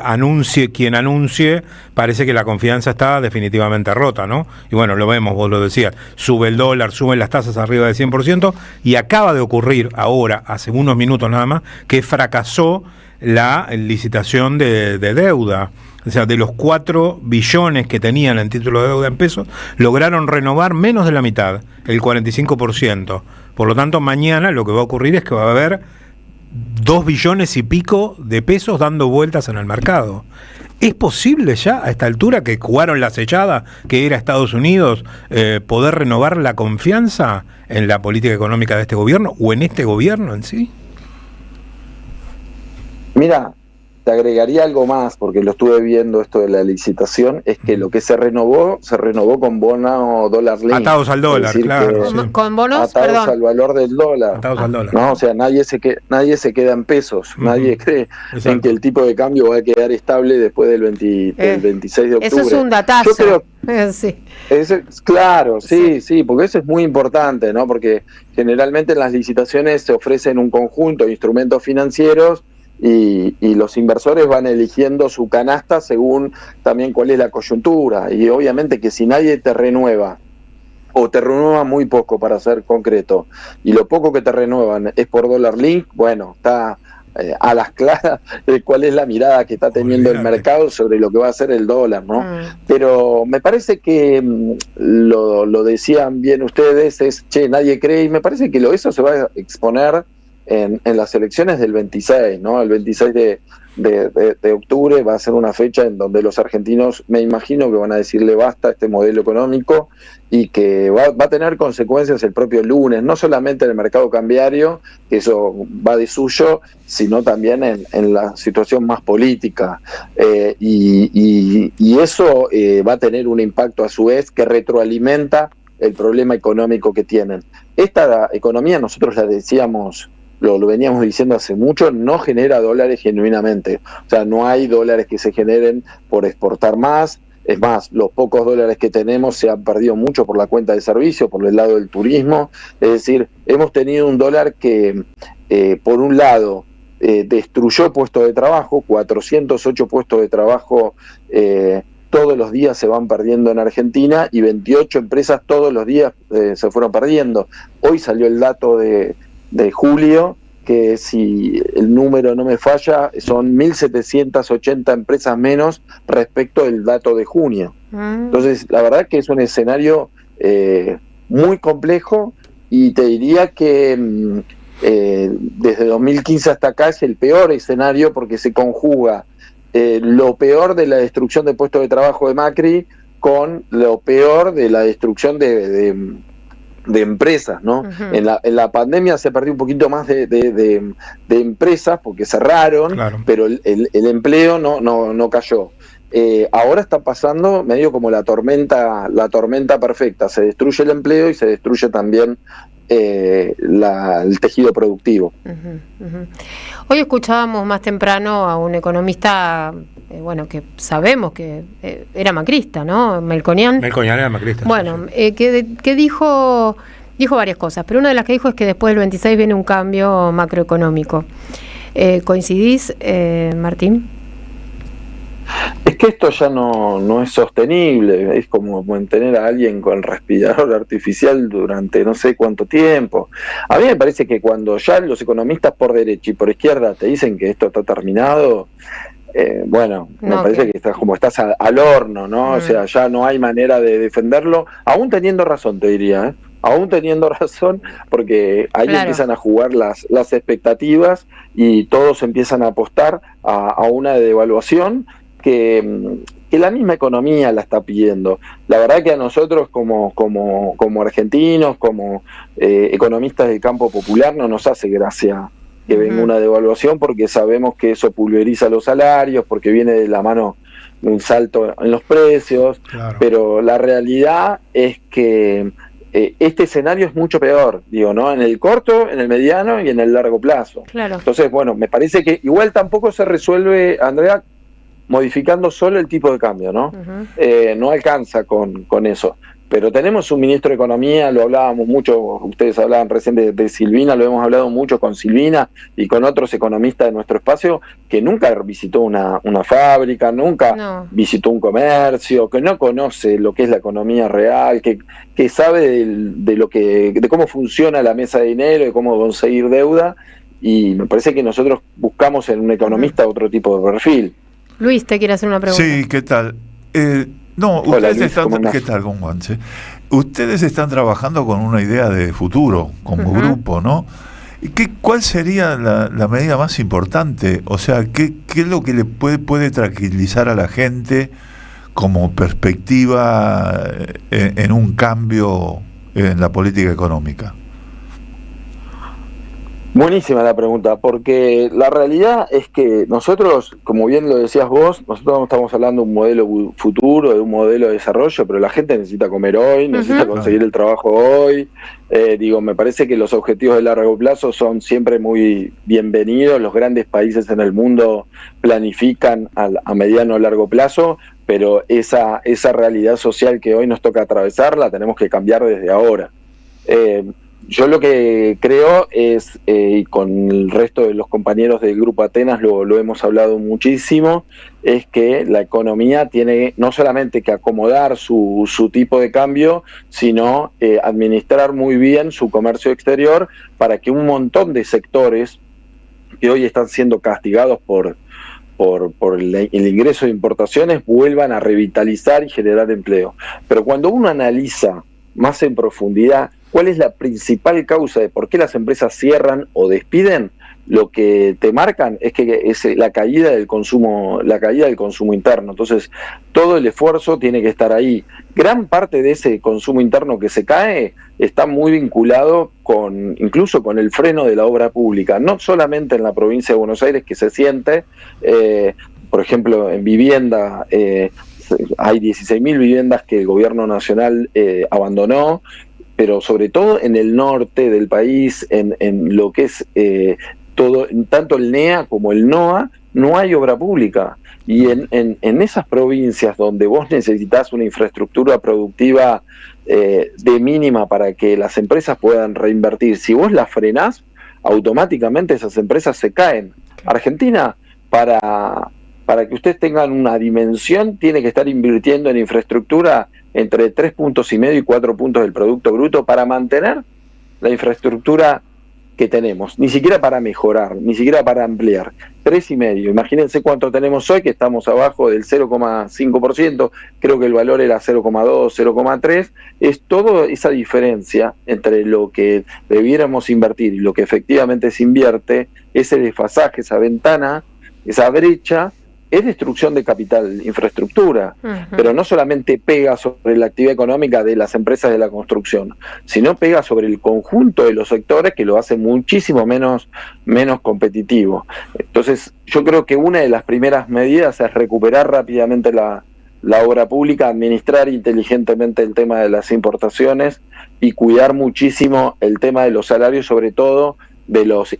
anuncie quien anuncie, parece que la confianza está definitivamente rota, ¿no? Y bueno, lo vemos, vos lo decías, sube el dólar, suben las tasas arriba del 100%, y acaba de ocurrir ahora, hace unos minutos nada más, que fracasó la licitación de deuda. O sea, de los 4 billones que tenían en título de deuda en pesos, lograron renovar menos de la mitad, el 45%. Por lo tanto, mañana lo que va a ocurrir es que va a haber 2 billones y pico de pesos dando vueltas en el mercado. ¿Es posible ya a esta altura, que jugaron la sellada, que era Estados Unidos, poder renovar la confianza en la política económica de este gobierno o en este gobierno en sí? Mira, te agregaría algo más, porque lo estuve viendo esto de la licitación, es que lo que se renovó con bono dólar link. Atados al dólar, claro. Con bonos, atados al valor del dólar. Atados al dólar. No, o sea, nadie se queda en pesos, nadie cree en que el tipo de cambio va a quedar estable después del 26 de octubre. Eso es un datazo. Yo creo, claro, sí, porque eso es muy importante, ¿no? Porque generalmente en las licitaciones se ofrecen un conjunto de instrumentos financieros, y los inversores van eligiendo su canasta según también cuál es la coyuntura, y obviamente que si nadie te renueva, o te renueva muy poco, para ser concreto, y lo poco que te renuevan es por dólar link, bueno, está a las claras cuál es la mirada que está teniendo el mercado sobre lo que va a ser el dólar, ¿no? Pero me parece que lo decían bien ustedes, nadie cree, y me parece que eso se va a exponer en las elecciones del 26, ¿no? El 26 de octubre va a ser una fecha en donde los argentinos, me imagino que van a decirle basta a este modelo económico, y que va a tener consecuencias el propio lunes, no solamente en el mercado cambiario, que eso va de suyo, sino también en la situación más política. Y eso va a tener un impacto a su vez que retroalimenta el problema económico que tienen. Esta economía, nosotros la decíamos, lo veníamos diciendo hace mucho, no genera dólares genuinamente. O sea, no hay dólares que se generen por exportar más. Es más, los pocos dólares que tenemos se han perdido mucho por la cuenta de servicio, por el lado del turismo. Es decir, hemos tenido un dólar que, por un lado, destruyó puestos de trabajo, 408 puestos de trabajo todos los días se van perdiendo en Argentina, y 28 empresas todos los días se fueron perdiendo. Hoy salió el dato de julio, que si el número no me falla, son 1.780 empresas menos respecto del dato de junio. Entonces, la verdad que es un escenario muy complejo, y te diría que desde 2015 hasta acá es el peor escenario, porque se conjuga lo peor de la destrucción de puestos de trabajo de Macri con lo peor de la destrucción de empresas, ¿no? En la pandemia se perdió un poquito más de empresas porque cerraron, pero el empleo no cayó. Ahora está pasando medio como la tormenta perfecta, se destruye el empleo y se destruye también el tejido productivo. Hoy escuchábamos más temprano a un economista, que sabemos que era macrista, ¿no? Melconian era macrista. Bueno, que dijo varias cosas, pero una de las que dijo es que después del 26 viene un cambio macroeconómico. ¿Coincidís, Martín? Es que esto ya no es sostenible, es como mantener a alguien con respirador artificial durante no sé cuánto tiempo. A mí me parece que cuando ya los economistas por derecha y por izquierda te dicen que esto está terminado, me parece que estás al horno, ¿no? O sea, ya no hay manera de defenderlo, aún teniendo razón, te diría, aún teniendo razón, porque ahí empiezan a jugar las expectativas y todos empiezan a apostar a una devaluación que la misma economía la está pidiendo. La verdad que a nosotros como argentinos, como economistas del campo popular, no nos hace gracia que venga una devaluación, porque sabemos que eso pulveriza los salarios, porque viene de la mano de un salto en los precios, pero la realidad es que este escenario es mucho peor, digo, ¿no? En el corto, en el mediano y en el largo plazo. Entonces, me parece que igual tampoco se resuelve, Andrea, modificando solo el tipo de cambio, ¿no? No alcanza con eso. Pero tenemos un ministro de Economía, lo hablábamos mucho, ustedes hablaban recién de Silvina, lo hemos hablado mucho con Silvina y con otros economistas de nuestro espacio, que nunca visitó una fábrica, nunca visitó un comercio, que no conoce lo que es la economía real, que sabe de cómo funciona la mesa de dinero, de cómo conseguir deuda, y me parece que nosotros buscamos en un economista otro tipo de perfil. Luis, te quiere hacer una pregunta. Sí, ¿qué tal? Hola, ustedes Luis, están, ¿qué tal, con Juanche? Ustedes están trabajando con una idea de futuro, como grupo, ¿no? ¿Cuál sería la medida más importante? O sea, ¿qué es lo que le puede tranquilizar a la gente como perspectiva en un cambio en la política económica? Buenísima la pregunta, porque la realidad es que nosotros, como bien lo decías vos, nosotros no estamos hablando de un modelo futuro, de un modelo de desarrollo, pero la gente necesita comer hoy, necesita conseguir el trabajo hoy. Me parece que los objetivos de largo plazo son siempre muy bienvenidos. Los grandes países en el mundo planifican a mediano o largo plazo, pero esa realidad social que hoy nos toca atravesar la tenemos que cambiar desde ahora. Yo lo que creo es, y con el resto de los compañeros del Grupo Atenas lo hemos hablado muchísimo, es que la economía tiene no solamente que acomodar su tipo de cambio, sino administrar muy bien su comercio exterior para que un montón de sectores que hoy están siendo castigados por el ingreso de importaciones vuelvan a revitalizar y generar empleo. Pero cuando uno analiza más en profundidad cuál es la principal causa de por qué las empresas cierran o despiden, lo que te marcan es que es la caída del consumo interno. Entonces, todo el esfuerzo tiene que estar ahí. Gran parte de ese consumo interno que se cae está muy vinculado incluso con el freno de la obra pública, no solamente en la provincia de Buenos Aires, que se siente, por ejemplo, en vivienda, hay 16.000 viviendas que el gobierno nacional abandonó, pero sobre todo en el norte del país, en lo que es tanto el NEA como el NOA, no hay obra pública. Y en esas provincias donde vos necesitas una infraestructura productiva de mínima para que las empresas puedan reinvertir, si vos las frenás, automáticamente esas empresas se caen. Argentina, para que ustedes tengan una dimensión, tiene que estar invirtiendo en infraestructura entre 3,5 puntos y 4 puntos del Producto Bruto para mantener la infraestructura que tenemos, ni siquiera para mejorar, ni siquiera para ampliar. 3,5. Imagínense cuánto tenemos hoy, que estamos abajo del 0,5%, creo que el valor era 0,2, 0,3. Es toda esa diferencia entre lo que debiéramos invertir y lo que efectivamente se invierte, ese desfasaje, esa ventana, esa brecha, es destrucción de capital, infraestructura, pero no solamente pega sobre la actividad económica de las empresas de la construcción, sino pega sobre el conjunto de los sectores, que lo hace muchísimo menos competitivo. Entonces, yo creo que una de las primeras medidas es recuperar rápidamente la obra pública, administrar inteligentemente el tema de las importaciones y cuidar muchísimo el tema de los salarios, sobre todo de los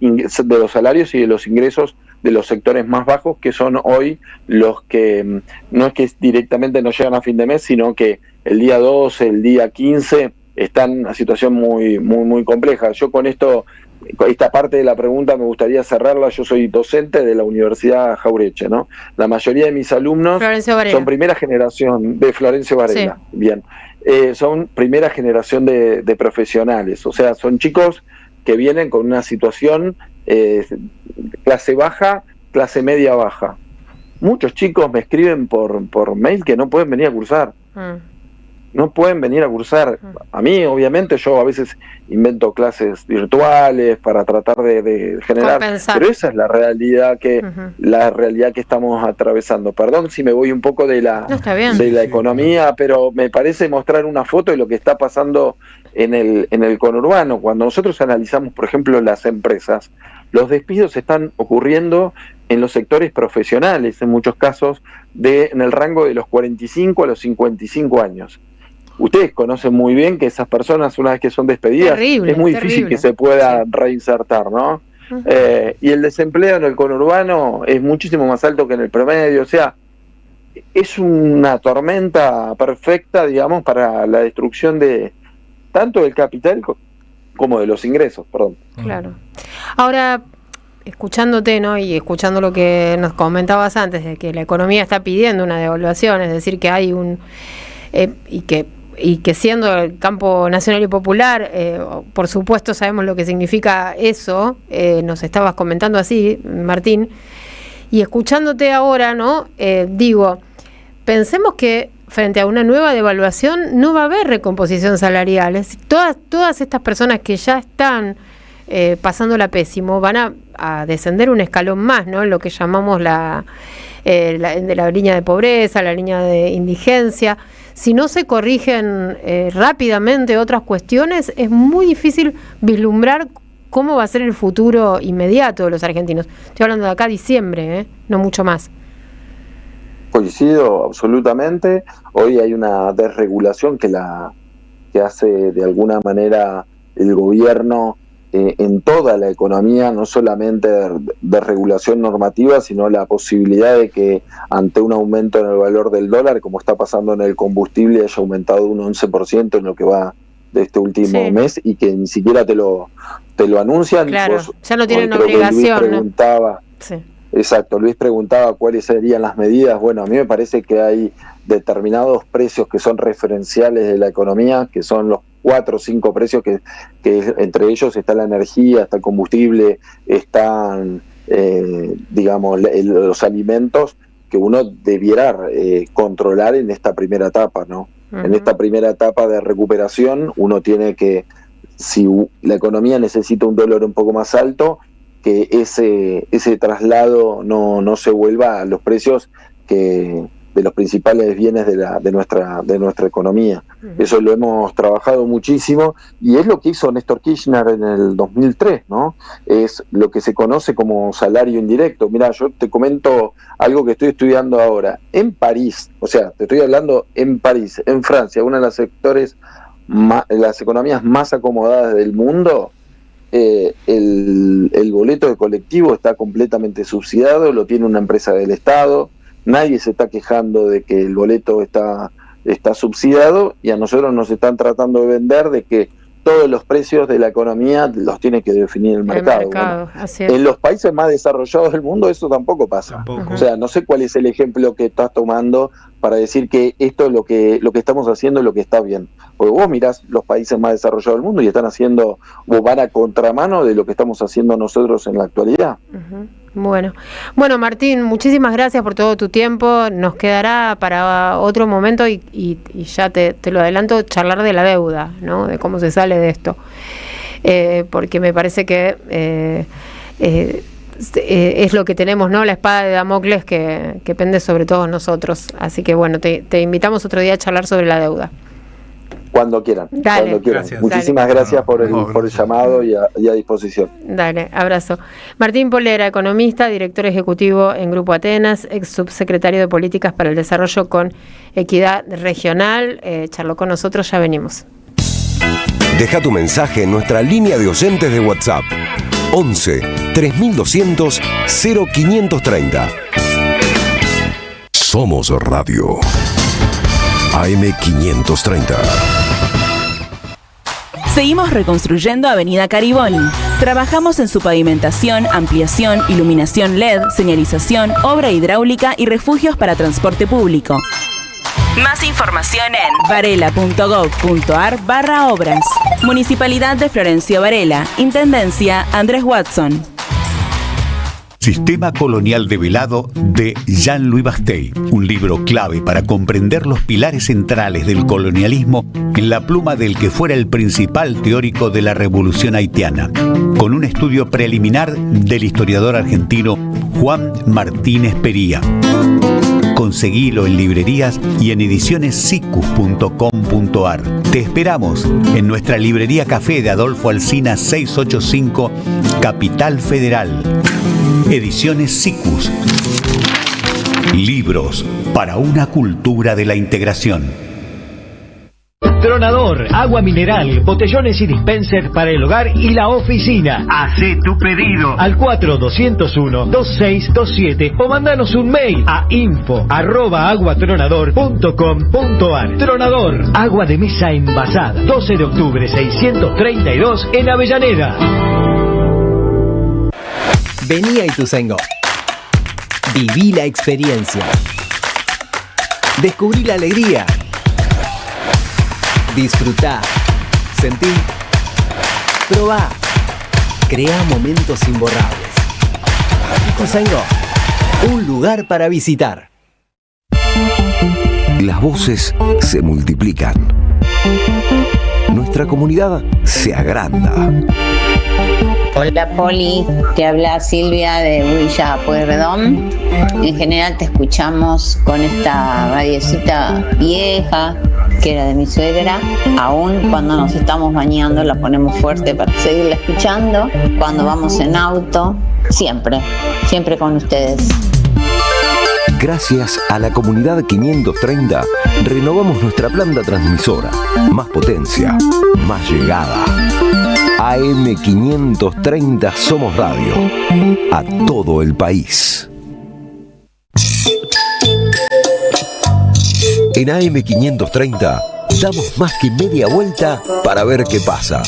salarios y de los ingresos de los sectores más bajos, que son hoy los que no es que directamente no llegan a fin de mes, sino que el día 12, el día 15 están en una situación muy, muy, muy compleja. Yo con esta parte de la pregunta me gustaría cerrarla. Yo soy docente de la Universidad Jauretche, ¿no? La mayoría de mis alumnos son primera generación de Florencio Varela. Sí. Bien, son primera generación de profesionales, o sea, son chicos que vienen con una situación clase baja, clase media baja. muchos chicos me escriben por mail que no pueden venir a cursar. No pueden venir a cursar. A mí, obviamente, yo a veces invento clases virtuales para tratar de generar, compensar. Pero esa es la realidad que estamos atravesando. Perdón si me voy un poco de la economía, pero me parece mostrar una foto de lo que está pasando en el conurbano. Cuando nosotros analizamos, por ejemplo, las empresas, los despidos están ocurriendo en los sectores profesionales, en muchos casos en el rango de los 45 a los 55 años. Ustedes conocen muy bien que esas personas, una vez que son despedidas, es muy difícil que se pueda reinsertar, ¿no? Y el desempleo en el conurbano es muchísimo más alto que en el promedio. O sea, es una tormenta perfecta, digamos, para la destrucción de tanto del capital como de los ingresos, perdón. Claro. Ahora, escuchándote, ¿no? Y escuchando lo que nos comentabas antes, de que la economía está pidiendo una devaluación, es decir, que hay y que siendo el campo nacional y popular, por supuesto sabemos lo que significa eso, nos estabas comentando así, Martín, y escuchándote ahora, ¿no? Digo, pensemos que frente a una nueva devaluación no va a haber recomposición salarial. Todas estas personas que ya están pasándola pésimo van a descender un escalón más, ¿no? Lo que llamamos la línea de pobreza, la línea de indigencia. Si no se corrigen rápidamente otras cuestiones, es muy difícil vislumbrar cómo va a ser el futuro inmediato de los argentinos. Estoy hablando de acá a diciembre, no mucho más. Coincido absolutamente. Hoy hay una desregulación que hace de alguna manera el gobierno en toda la economía, no solamente de regulación normativa, sino la posibilidad de que ante un aumento en el valor del dólar, como está pasando en el combustible, haya aumentado un 11% en lo que va de este último mes, y que ni siquiera te lo anuncian. Claro, ya no tienen obligación. Luis preguntaba, exacto, Luis preguntaba cuáles serían las medidas. Bueno, a mí me parece que hay determinados precios que son referenciales de la economía, que son los 4 o 5 precios que entre ellos está la energía, está el combustible, están digamos los alimentos, que uno debiera controlar en esta primera etapa, ¿no? En esta primera etapa de recuperación uno tiene que, si la economía necesita un dólar un poco más alto, que ese traslado no se vuelva a los precios de los principales bienes de nuestra economía. Eso lo hemos trabajado muchísimo, y es lo que hizo Néstor Kirchner en el 2003, ¿no? Es lo que se conoce como salario indirecto. Mirá, yo te comento algo que estoy estudiando ahora. En París, o sea, te estoy hablando en París, en Francia, una de las economías más acomodadas del mundo, el boleto de colectivo está completamente subsidiado, lo tiene una empresa del Estado. Nadie se está quejando de que el boleto está subsidiado, y a nosotros nos están tratando de vender de que todos los precios de la economía los tiene que definir el mercado. Bueno, en los países más desarrollados del mundo eso tampoco pasa. O sea, no sé cuál es el ejemplo que estás tomando para decir que esto es lo que estamos haciendo es lo que está bien. Porque vos mirás los países más desarrollados del mundo y están haciendo, o van a contramano de lo que estamos haciendo nosotros en la actualidad. Bueno, Martín, muchísimas gracias por todo tu tiempo. Nos quedará para otro momento y ya te lo adelanto, charlar de la deuda, ¿no? De cómo se sale de esto, porque me parece que es lo que tenemos, ¿no? La espada de Damocles que pende sobre todos nosotros. Así que bueno, te invitamos otro día a charlar sobre la deuda. Cuando quieran. Dale. Cuando quieran. Gracias. Muchísimas gracias por el llamado y a disposición. Dale, abrazo. Martín Polera, economista, director ejecutivo en Grupo Atenas, ex subsecretario de Políticas para el Desarrollo con Equidad Regional, charló con nosotros, ya venimos. Deja tu mensaje en nuestra línea de oyentes de WhatsApp 11 3200 0530. Somos Radio AM530. Seguimos reconstruyendo Avenida Cariboni. Trabajamos en su pavimentación, ampliación, iluminación LED, señalización, obra hidráulica y refugios para transporte público. Más información en varela.gov.ar/obras. Municipalidad de Florencio Varela. Intendencia Andrés Watson. Sistema colonial develado de Jean-Louis Bastey, un libro clave para comprender los pilares centrales del colonialismo en la pluma del que fuera el principal teórico de la revolución haitiana, con un estudio preliminar del historiador argentino Juan Martínez Pería. Conseguilo en librerías y en edicionessicus.com.ar. Te esperamos en nuestra librería Café de Adolfo Alsina 685, Capital Federal. Ediciones Sicus. Libros para una cultura de la integración. Tronador, agua mineral, botellones y dispenser para el hogar y la oficina. Hacé tu pedido al 4201-2627 o mandanos un mail a info@aguatronador.com.ar. Tronador, agua de mesa envasada, 12 de octubre 632 en Avellaneda. Vení a Ituzaingó. Viví la experiencia. Descubrí la alegría. Disfrutá, sentí, probá, crea momentos imborrables. Ituzaingó, un lugar para visitar. Las voces se multiplican. Nuestra comunidad se agranda. Hola Poli, te habla Silvia de Villa Pueyrredón. En general te escuchamos con esta radiecita vieja que era de mi suegra. Aún cuando nos estamos bañando la ponemos fuerte para seguirla escuchando. Cuando vamos en auto, siempre con ustedes. Gracias a la comunidad 530, renovamos nuestra planta transmisora. Más potencia, más llegada. AM530 Somos Radio. A todo el país. En AM530 damos más que media vuelta para ver qué pasa.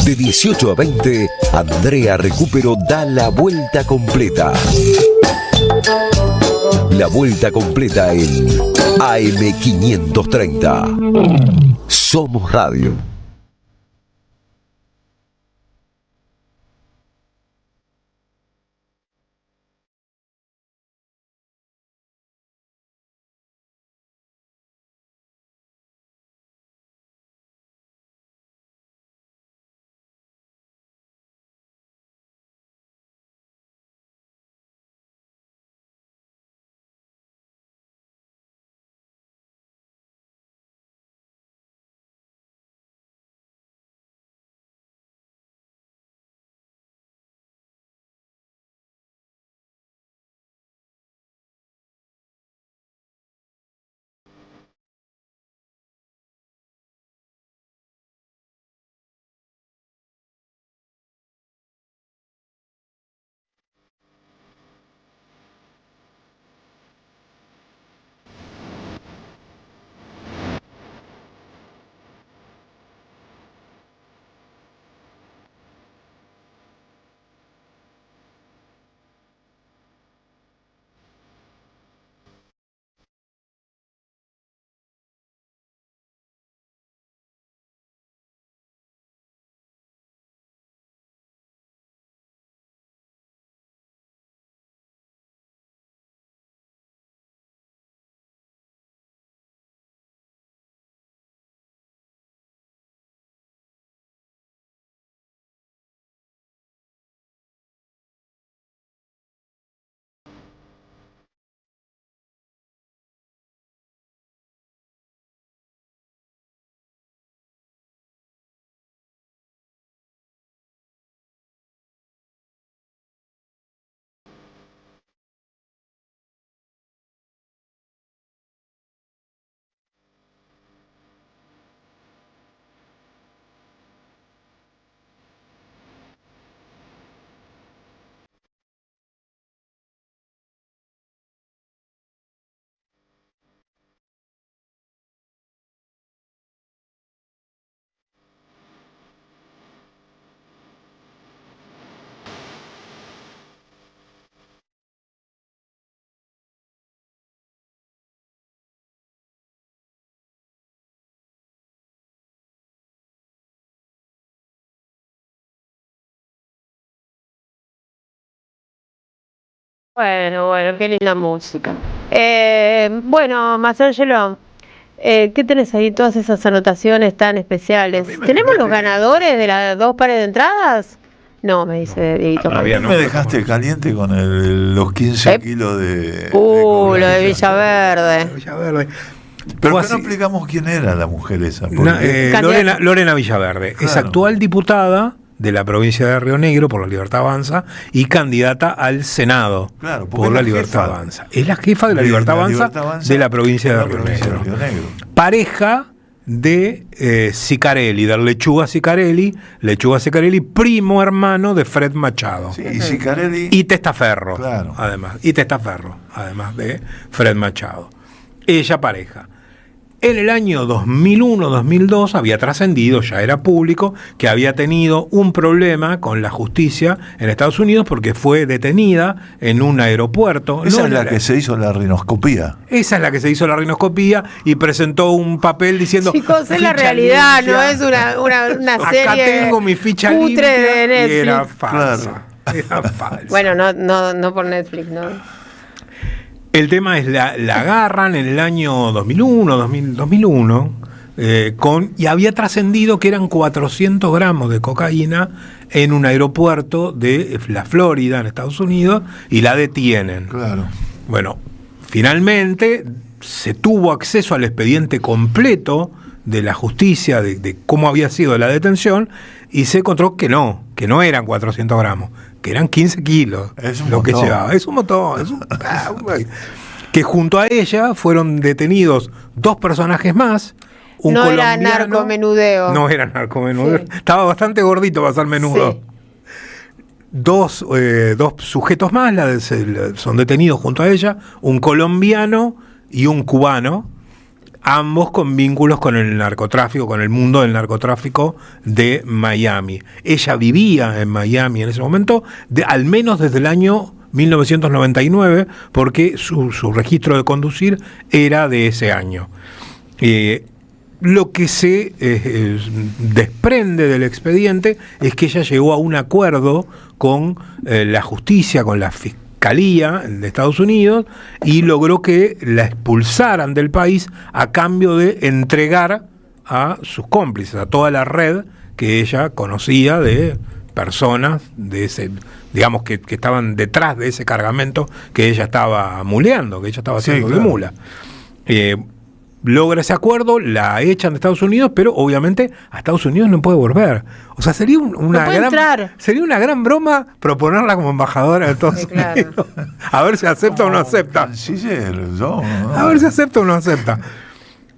De 18 a 20, Andrea Recupero da la vuelta completa. La vuelta completa en AM530. Somos Radio. Bueno, qué linda música. Bueno, Marcelo, ¿qué tenés ahí? Todas esas anotaciones tan especiales. ¿Tenemos los ganadores de las 2 pares de entradas? No, me dice Dieguito. Me dejaste caliente con los 15 kilos de... lo de Villaverde. Pero no explicamos quién era la mujer esa. Lorena Villaverde. Claro. Es actual diputada de la provincia de Río Negro por la Libertad Avanza y candidata al Senado por la Libertad Avanza. Es la jefa de la Libertad Avanza de la provincia de Río Negro. Pareja de Sicarelli, del Lechuga Sicarelli, primo hermano de Fred Machado. Sí, y Sicarelli. Y Testaferro, además de Fred Machado. Ella pareja. En el año 2001-2002 había trascendido, ya era público, que había tenido un problema con la justicia en Estados Unidos porque fue detenida en un aeropuerto. Esa es la que se hizo la rinoscopía. Esa es la que se hizo la rinoscopía y presentó un papel diciendo... Chicos, es la realidad, limpia. No es una serie. Acá tengo mi ficha limpia de Netflix. Y era falsa. Claro. Era falsa. Bueno, no por Netflix, ¿no? El tema es, la agarran en el año 2001, y había trascendido que eran 400 gramos de cocaína en un aeropuerto de la Florida, en Estados Unidos, y la detienen. Claro. Bueno, finalmente se tuvo acceso al expediente completo de la justicia, de cómo había sido la detención, y se encontró que no eran 400 gramos, que eran 15 kilos lo que llevaba. Es un montón. Que junto a ella fueron detenidos 2 personajes más. Un colombiano. Era narcomenudeo. No era narcomenudeo. Sí. Estaba bastante gordito para ser menudo. Sí. Dos sujetos más son detenidos junto a ella, un colombiano y un cubano, ambos con vínculos con el narcotráfico, con el mundo del narcotráfico de Miami. Ella vivía en Miami en ese momento, al menos desde el año 1999, porque su registro de conducir era de ese año. Lo que se desprende del expediente es que ella llegó a un acuerdo con la justicia, con la Fiscalía de Estados Unidos, y logró que la expulsaran del país a cambio de entregar a sus cómplices, a toda la red que ella conocía de personas de ese, digamos, que estaban detrás de ese cargamento que ella estaba muleando, que ella estaba haciendo de mula. Logra ese acuerdo, la echan de Estados Unidos, pero obviamente a Estados Unidos no puede volver. O sea, sería una gran broma proponerla como embajadora de Estados Unidos. A ver si acepta o no acepta. A ver si acepta o no acepta.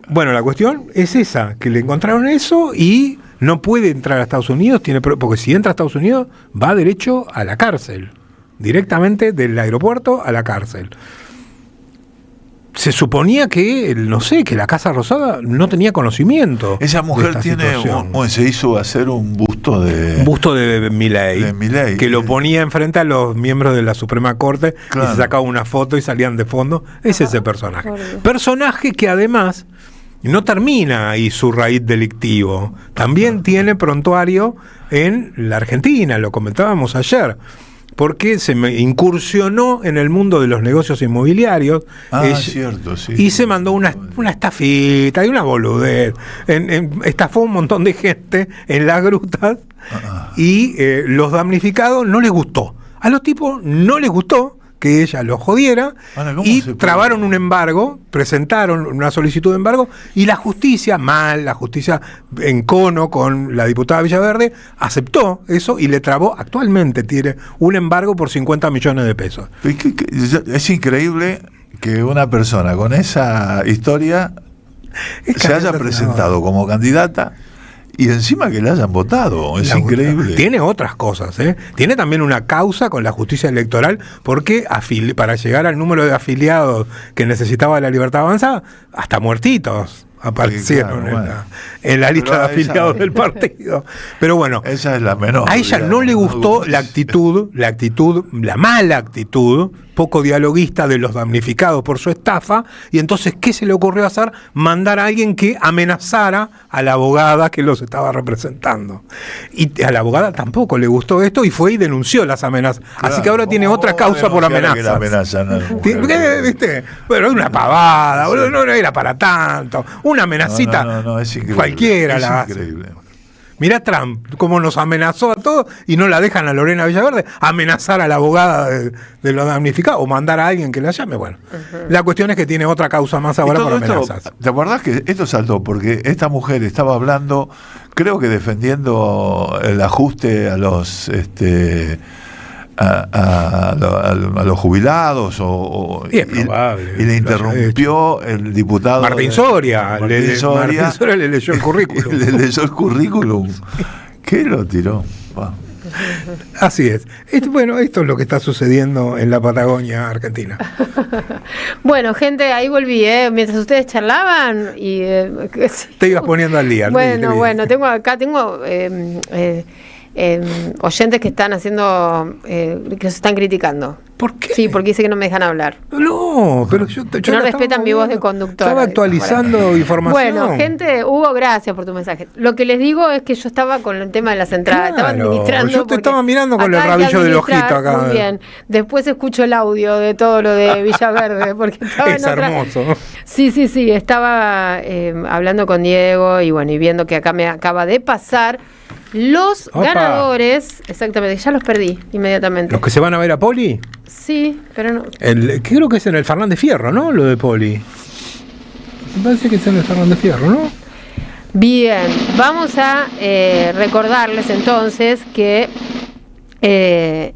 Bueno, la cuestión es esa, que le encontraron eso y no puede entrar a Estados Unidos, porque si entra a Estados Unidos va derecho a la cárcel, directamente del aeropuerto a la cárcel. Se suponía que, que la Casa Rosada no tenía conocimiento. Esa mujer se hizo hacer un busto de Milei, que lo ponía enfrente a los miembros de la Suprema Corte, y se sacaba una foto y salían de fondo. Es ese personaje. Personaje que además no termina ahí su raíz delictivo. También tiene prontuario en la Argentina, lo comentábamos ayer, porque se incursionó en el mundo de los negocios inmobiliarios. Cierto, sí. Y se mandó una estafita y una boludez. Estafó un montón de gente en las grutas, y los damnificados no les gustó. A los tipos no les gustó que ella los jodiera, y trabaron un embargo, presentaron una solicitud de embargo, y la justicia en cono con la diputada Villaverde, aceptó eso y le trabó. Actualmente tiene un embargo por 50 millones de pesos. Es increíble que una persona con esa historia se haya presentado como candidata y encima que le hayan votado. Es increíble. Tiene otras cosas, Tiene también una causa con la justicia electoral, porque para llegar al número de afiliados que necesitaba la Libertad Avanza, hasta muertitos aparecieron claro, en la lista pero de afiliados del partido. Pero bueno, esa es la menor. A ella no le gustó la mala actitud, poco dialoguista de los damnificados por su estafa, y entonces, ¿qué se le ocurrió hacer? Mandar a alguien que amenazara a la abogada que los estaba representando. Y a la abogada tampoco le gustó esto y fue y denunció las amenazas. Claro, así que ahora tiene otra causa por amenazas. ¿Viste? Bueno, una pavada, boludo, no era para tanto. Una amenacita, no, es increíble. Cualquiera la hace. Increíble. Mirá Trump, cómo nos amenazó a todos y no la dejan a Lorena Villaverde amenazar a la abogada de los damnificados o mandar a alguien que la llame. Bueno, la cuestión es que tiene otra causa más ahora por amenazas. ¿Te acordás que esto saltó? Porque esta mujer estaba hablando, creo que defendiendo el ajuste a los a los jubilados y es probable, y le interrumpió el diputado Martín Soria. Martín Soria le leyó el currículum. Le leyó el currículum. ¿Qué lo tiró? Wow. Así es. Bueno, esto es lo que está sucediendo en la Patagonia Argentina. Bueno, gente, ahí volví, mientras ustedes charlaban y te ibas poniendo al día. Bueno, tengo oyentes que están haciendo, que se están criticando. ¿Por qué? Sí, porque dice que no me dejan hablar. No, pero yo no respetan mi voz de conductor. Estaba actualizando información. Bueno, gente, Hugo, gracias por tu mensaje. Lo que les digo es que yo estaba con el tema de las entradas, estaba administrando. Yo te estaba mirando con el rabillo del ojito acá. Muy bien. Después escucho el audio de todo lo de Villaverde, porque estaba es hermoso. Sí, estaba hablando con Diego y bueno, y viendo que acá me acaba de pasar los ganadores, exactamente, ya los perdí inmediatamente. ¿Los que se van a ver a Poli? Sí, pero no. Creo que es en el Fernández Fierro, ¿no? Lo de Poli. Me parece que es en el Fernández Fierro, ¿no? Bien, vamos a recordarles entonces que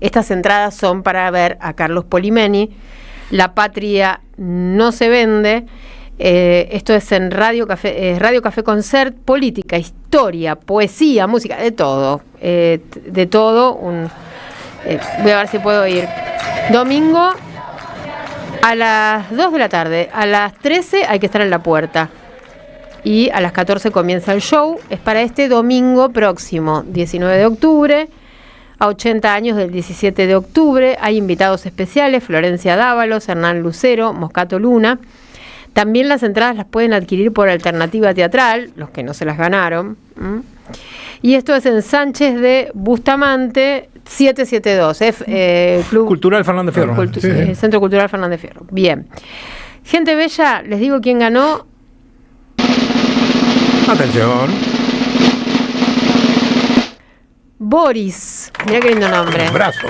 estas entradas son para ver a Carlos Polimeni. La Patria no se vende. Esto es en Radio Café Concert, política, historia, poesía, música, de todo. De todo. Voy a ver si puedo ir. Domingo a las 2 de la tarde. A las 13 hay que estar en la puerta. Y a las 14 comienza el show. Es para este domingo próximo, 19 de octubre. A 80 años del 17 de octubre. Hay invitados especiales: Florencia Dávalos, Hernán Lucero, Moscato Luna. También las entradas las pueden adquirir por Alternativa Teatral, los que no se las ganaron. Y esto es en Sánchez de Bustamante 772, Club Cultural Fernández Fierro. Centro Cultural Fernández Fierro. Bien. Gente bella, les digo quién ganó. Atención. Boris, mira qué lindo nombre. Un brazo.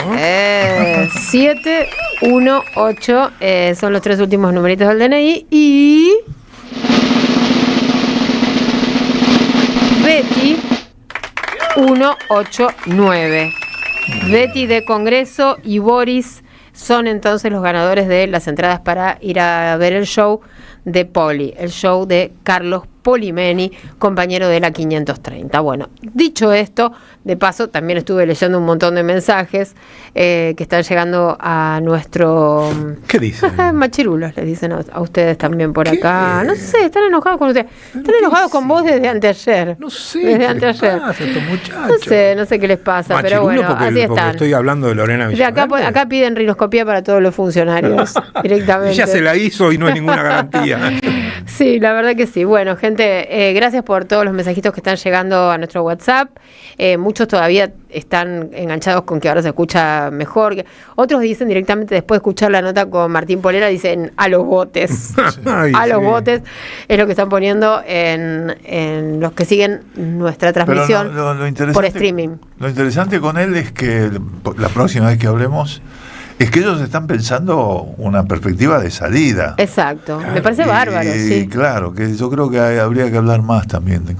718 son los 3 últimos numeritos del DNI. Y Betty 189. Betty de Congreso y Boris son entonces los ganadores de las entradas para ir a ver el show de Poli, el show de Carlos Polimeni, compañero de la 530. Bueno, dicho esto, de paso también estuve leyendo un montón de mensajes que están llegando a nuestro... ¿Qué dicen? Machirulos, les dicen a ustedes también por acá. No sé, están enojados con ustedes. Están enojados con vos desde anteayer. No sé, desde anteayer. ¿Qué les pasa a estos muchachos? No sé qué les pasa, Machirulo, pero bueno, porque, así están. Estoy hablando de Lorena Villaverde. Acá piden riloscopía para todos los funcionarios directamente. Ya se la hizo y no hay ninguna garantía. Sí, la verdad que sí. Bueno, gente, gracias por todos los mensajitos que están llegando a nuestro WhatsApp. Muchos todavía están enganchados con que ahora se escucha mejor. Otros dicen directamente, después de escuchar la nota con Martín Polera, dicen a los botes. Los botes es lo que están poniendo en los que siguen nuestra transmisión por streaming. Lo interesante con él es que la próxima vez que hablemos es que ellos están pensando una perspectiva de salida. Exacto, me parece bárbaro. Sí. Claro, que yo creo que habría que hablar más también de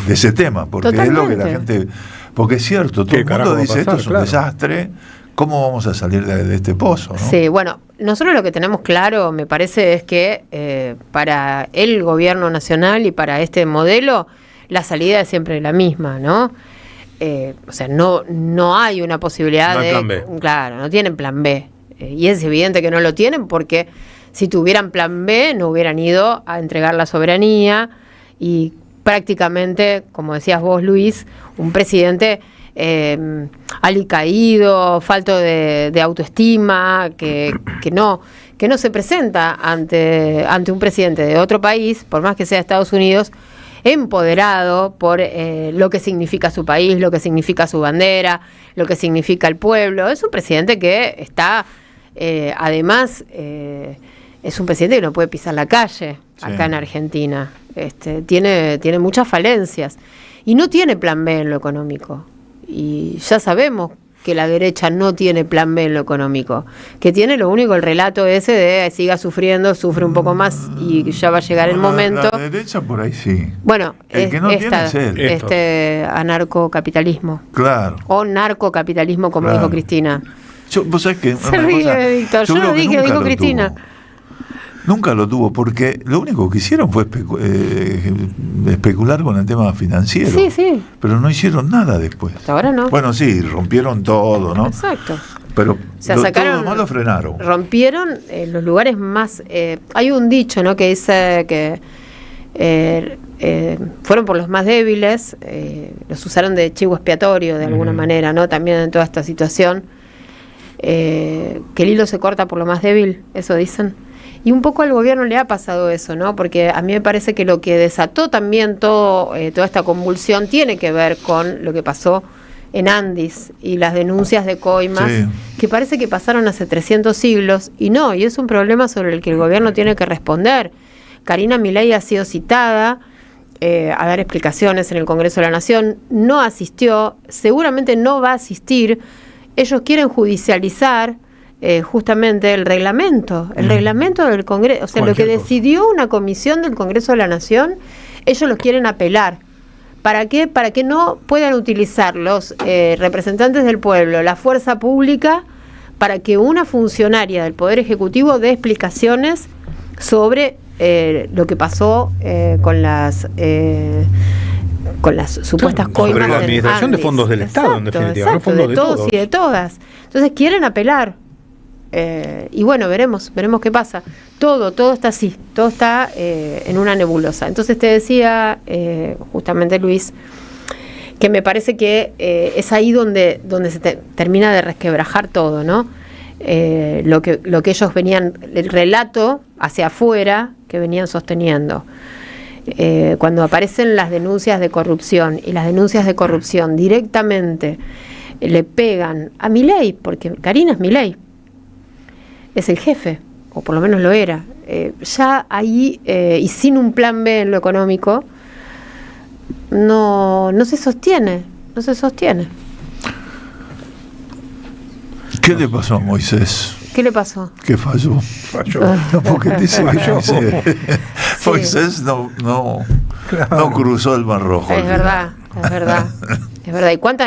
ese tema, porque Totalmente. Es lo que la gente... Porque es cierto, todo el mundo dice, esto es un desastre, ¿cómo vamos a salir de este pozo? ¿No? Sí, bueno, nosotros lo que tenemos claro, me parece, es que para el gobierno nacional y para este modelo, la salida es siempre la misma, ¿no? O sea, no hay una posibilidad de... Plan B. Claro, no tienen plan B. Y es evidente que no lo tienen porque si tuvieran plan B no hubieran ido a entregar la soberanía y prácticamente, como decías vos, Luis, un presidente alicaído, falto de autoestima, que no se presenta ante un presidente de otro país, por más que sea Estados Unidos, empoderado por lo que significa su país, lo que significa su bandera, lo que significa el pueblo. Es un presidente que está, además, es un presidente que no puede pisar la calle acá en Argentina. Tiene muchas falencias y no tiene plan B en lo económico. Y ya sabemos que la derecha no tiene plan B en lo económico, que tiene lo único el relato ese de siga sufriendo, sufre un poco más y ya va a llegar el momento. La derecha por ahí sí. Bueno, el que no tiene es él. Anarcocapitalismo. Claro. O narcocapitalismo, como dijo Cristina. Vos sabés que se ríe, Víctor. Yo lo dije, lo dijo Cristina. Nunca lo tuvo, porque lo único que hicieron fue especular con el tema financiero. Sí. Pero no hicieron nada después. Hasta ahora no. Bueno, sí, rompieron todo, ¿no? Exacto. Pero sacaron, todo lo demás lo frenaron. Rompieron los lugares más... hay un dicho, ¿no?, que dice que fueron por los más débiles, los usaron de chivo expiatorio de alguna manera, ¿no? También en toda esta situación. Que el hilo se corta por lo más débil, eso dicen. Y un poco al gobierno le ha pasado eso, ¿no? Porque a mí me parece que lo que desató también toda esta convulsión tiene que ver con lo que pasó en Andis y las denuncias de coimas, que parece que pasaron hace 300 siglos, y es un problema sobre el que el gobierno tiene que responder. Karina Milei ha sido citada a dar explicaciones en el Congreso de la Nación, no asistió, seguramente no va a asistir. Ellos quieren judicializar justamente el reglamento del Congreso, o sea, lo que decidió una comisión del Congreso de la Nación, ellos los quieren apelar. ¿Para qué? Para que no puedan utilizar los representantes del pueblo, la fuerza pública, para que una funcionaria del Poder Ejecutivo dé explicaciones sobre lo que pasó con las supuestas coimas. Sobre la administración de fondos del Estado, en definitiva, no fondos de todos y de todas. Entonces quieren apelar. Y bueno, veremos qué pasa. Todo está así, todo está en una nebulosa. Entonces te decía justamente, Luis, que me parece que es ahí donde se termina de resquebrajar todo, ¿no? Lo que ellos venían, el relato hacia afuera que venían sosteniendo. Cuando aparecen las denuncias de corrupción, y las denuncias de corrupción directamente le pegan a Milei, porque Karina es Milei, es el jefe, o por lo menos lo era. Ya ahí, y sin un plan B en lo económico, no se sostiene. ¿Qué le pasó a Moisés? ¿Qué le pasó? Que falló. No, porque dice Moisés no cruzó el Mar Rojo. Es verdad.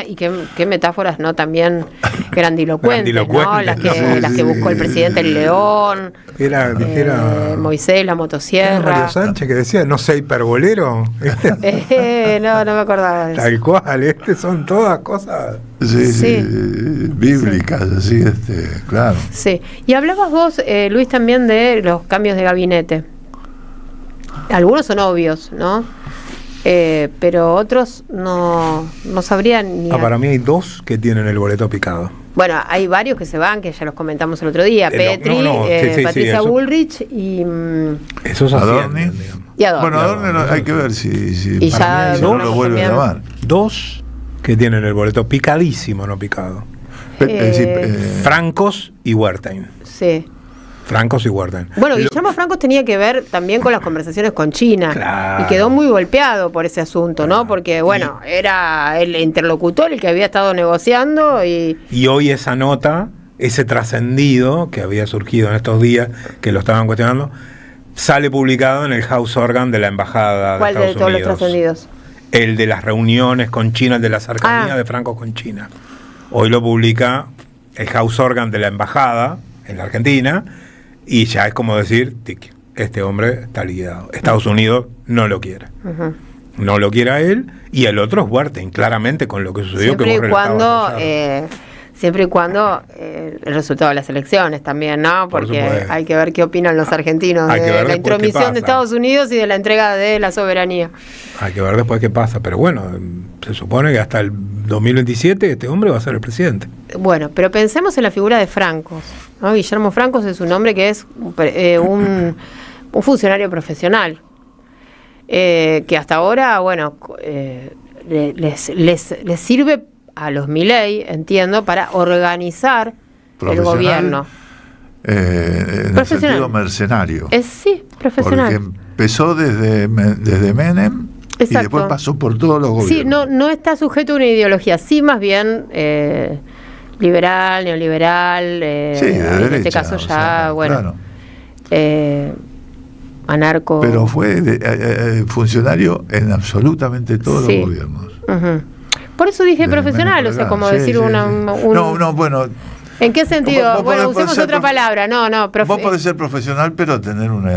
¿Y qué metáforas, no? También grandilocuentes, ¿no? Las que buscó el presidente el león, Moisés, la motosierra. Mario Sánchez que decía, no sé, hiperbolero. No me acordaba de eso. Tal cual, son todas cosas bíblicas, así, claro. Sí. Y hablabas vos, Luis, también de los cambios de gabinete. Algunos son obvios, ¿no? Pero otros no sabrían ni... Para mí hay dos que tienen el boleto picado. Bueno, hay varios que se van, que ya los comentamos el otro día. Petri, Patricia Bullrich y... Esos Adorni. Y Adorni. Bueno, Adorni hay que ver si y ya no lo vuelven a llamar. Dos que tienen el boleto picadísimo, no picado. Francos y Wertheim. Sí. Francos y Wertheim. Bueno, Guillermo Francos tenía que ver también con las conversaciones con China. Claro. Y quedó muy golpeado por ese asunto, ¿no? Porque, bueno, era el interlocutor el que había estado negociando y hoy esa nota, ese trascendido que había surgido en estos días, que lo estaban cuestionando, sale publicado en el House Organ de la Embajada de Estados Unidos. ¿Cuál de todos los trascendidos? El de las reuniones con China, el de la cercanía de Franco con China. Hoy lo publica el House Organ de la Embajada en la Argentina. Y ya es como decir, este hombre está liquidado. Estados Unidos no lo quiere. No lo quiere a él. Y el otro es Wertheim, claramente con lo que sucedió. Siempre que borra y cuando siempre y cuando el resultado de las elecciones también, ¿no? Porque hay que ver qué opinan los argentinos de la intromisión de Estados Unidos y de la entrega de la soberanía. Hay que ver después qué pasa, pero bueno, se supone que hasta el 2027 este hombre va a ser el presidente. Bueno, pero pensemos en la figura de Francos, ¿no? Guillermo Francos es un hombre que es un funcionario profesional, que hasta ahora, bueno, les sirve a los Milei, entiendo, para organizar el gobierno. En el sentido mercenario. Sí, profesional. Porque empezó desde Menem. Exacto. Y después pasó por todos los gobiernos. Sí, no está sujeto a una ideología, sí, más bien liberal, neoliberal, en derecha, este caso ya, bueno, claro. Anarco. Pero fue funcionario en absolutamente todos los gobiernos. Uh-huh. Por eso dije profesional, o sea, como decir No, bueno. ¿En qué sentido? Bueno, usemos otra palabra. Vos podés ser profesional, pero tener un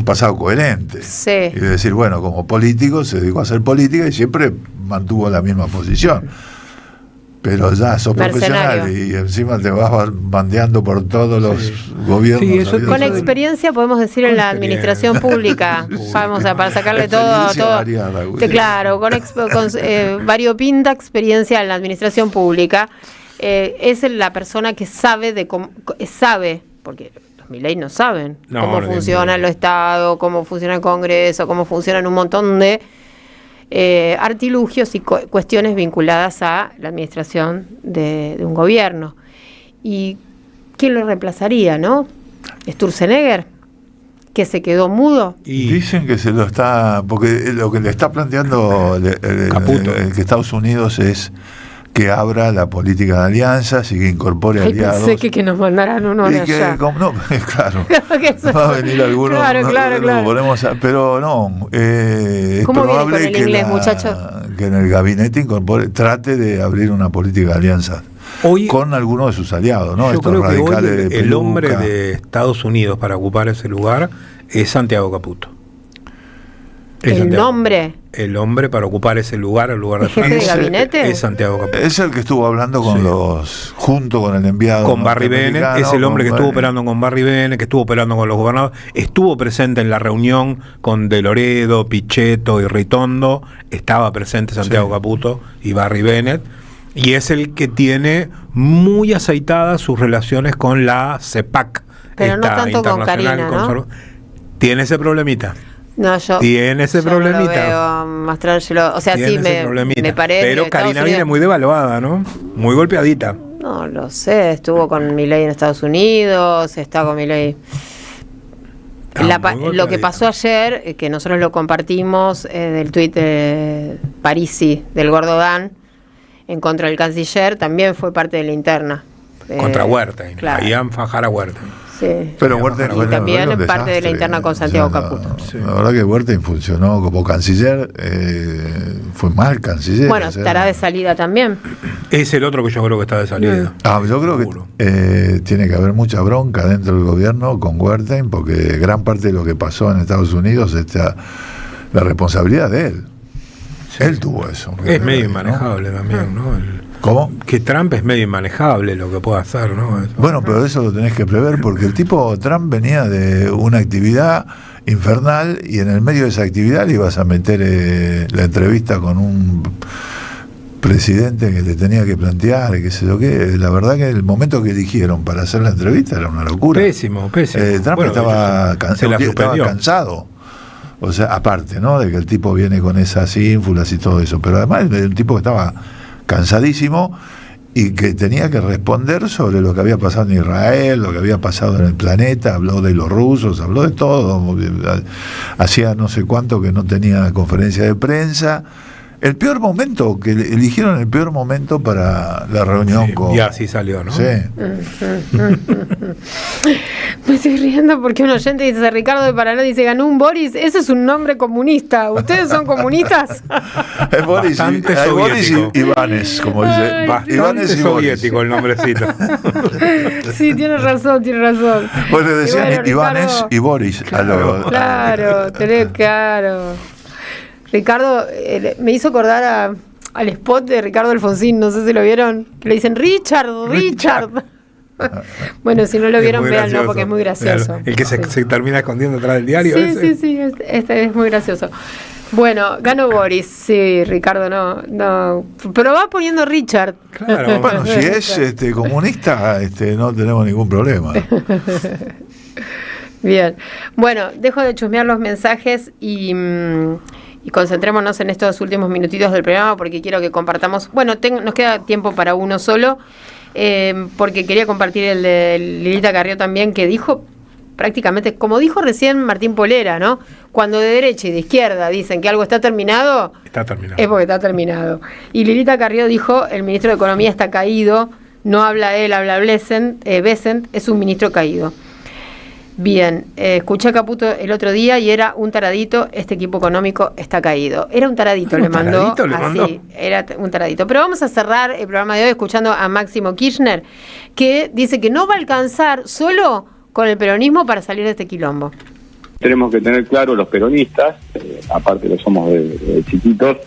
pasado coherente. Sí. Y decir, bueno, como político se dedicó a hacer política y siempre mantuvo la misma posición. Pero ya sos profesional y encima te vas bandeando por todos los gobiernos. Sí, con experiencia podemos decir en la administración pública, vamos a para sacarle todo. Variada, claro, con variopinta experiencia en la administración pública. Es la persona que sabe porque los Milei no saben cómo funciona el Estado, cómo funciona el Congreso, cómo funcionan un montón de artilugios y cuestiones vinculadas a la administración de un gobierno. ¿Y quién lo reemplazaría, no? Sturzenegger, que se quedó mudo. Y dicen que se lo está, porque lo que le está planteando el que Estados Unidos es que abra la política de alianzas y que incorpore aliados. Pensé que nos mandaran uno de allá. Claro, va a venir alguno. Claro. Pero no, es probable que en el gabinete trate de abrir una política de alianzas con algunos de sus aliados, ¿no? Yo creo que hoy el hombre de Estados Unidos para ocupar ese lugar es Santiago Caputo. El hombre para ocupar ese lugar, el lugar de jefe de gabinete, es Santiago Caputo. Es el que estuvo hablando junto con el enviado. Con Barry Bennett, es el hombre que estuvo operando con Barry Bennett, que estuvo operando con los gobernadores, estuvo presente en la reunión con De Loredo, Pichetto y Ritondo, estaba presente Santiago Caputo y Barry Bennett, y es el que tiene muy aceitadas sus relaciones con la CEPAC. Pero no tanto con Karina, ¿no? Tiene ese problemita. No, tiene ese problemita. Lo veo más tranquilo. O sea, sí, me parece. Pero Karina viene muy devaluada, ¿no? Muy golpeadita. No lo sé. Estuvo con Milei en Estados Unidos, está con Milei. Lo que pasó ayer, que nosotros lo compartimos del tuit de Parisi, del Gordo Dan, en contra del canciller, también fue parte de la interna. Contra Huerta, claro. Ahí Fajar a Huerta. Sí. Pero Huerta y también en parte de la interna con Santiago Caputo. La verdad que Huerta funcionó como canciller, fue mal canciller. Bueno, estará de salida también. Es el otro que yo creo que está de salida. Yo creo que tiene que haber mucha bronca dentro del gobierno con Huerta, porque gran parte de lo que pasó en Estados Unidos está la responsabilidad de él. Sí. Él tuvo eso. Es medio inmanejable también, ¿no? ¿Cómo? Que Trump es medio inmanejable lo que puede hacer, ¿no? Eso. Bueno, pero eso lo tenés que prever, porque el tipo Trump venía de una actividad infernal y en el medio de esa actividad le ibas a meter la entrevista con un presidente que le tenía que plantear, qué sé yo qué. La verdad que el momento que eligieron para hacer la entrevista era una locura. Pésimo. Trump estaba cansado. O sea, aparte, ¿no? De que el tipo viene con esas ínfulas y todo eso, pero además de un tipo que estaba cansadísimo y que tenía que responder sobre lo que había pasado en Israel, lo que había pasado en el planeta, habló de los rusos, habló de todo, hacía no sé cuánto que no tenía conferencia de prensa. El peor momento, que eligieron el peor momento para la reunión con... Y así salió, ¿no? Sí. Me estoy riendo porque un oyente dice, Ricardo de Paraná dice, ganó un Boris, ese es un nombre comunista. ¿Ustedes son comunistas? Es Boris, Boris y Ivanes, como dice. Ivanes y soviético Boris. El nombrecito. Sí, tiene razón. Pues le decían Ivanes y Boris. Claro, claro. Ricardo me hizo acordar al spot de Ricardo Alfonsín, no sé si lo vieron, que le dicen Richard. Bueno, si no lo vieron, véanlo porque es muy gracioso. El que se termina escondiendo atrás del diario. Sí, este es muy gracioso. Bueno, ganó Boris, sí, Ricardo no, pero va poniendo Richard. Claro, bueno, si es comunista, no tenemos ningún problema. Bien, bueno, dejo de chusmear los mensajes y concentrémonos en estos últimos minutitos del programa porque quiero que compartamos. Bueno, nos queda tiempo para uno solo, porque quería compartir el de Lilita Carrió también, que dijo prácticamente, como dijo recién Martín Polera, ¿no? Cuando de derecha y de izquierda dicen que algo está terminado, es porque está terminado. Y Lilita Carrió dijo, el ministro de Economía está caído, no habla él, habla Besant, es un ministro caído. Bien, escuché a Caputo el otro día y era un taradito, este equipo económico está caído. Era un taradito, le mandó así, era un taradito. Pero vamos a cerrar el programa de hoy escuchando a Máximo Kirchner, que dice que no va a alcanzar solo con el peronismo para salir de este quilombo. Tenemos que tener claro los peronistas, aparte lo somos de chiquitos,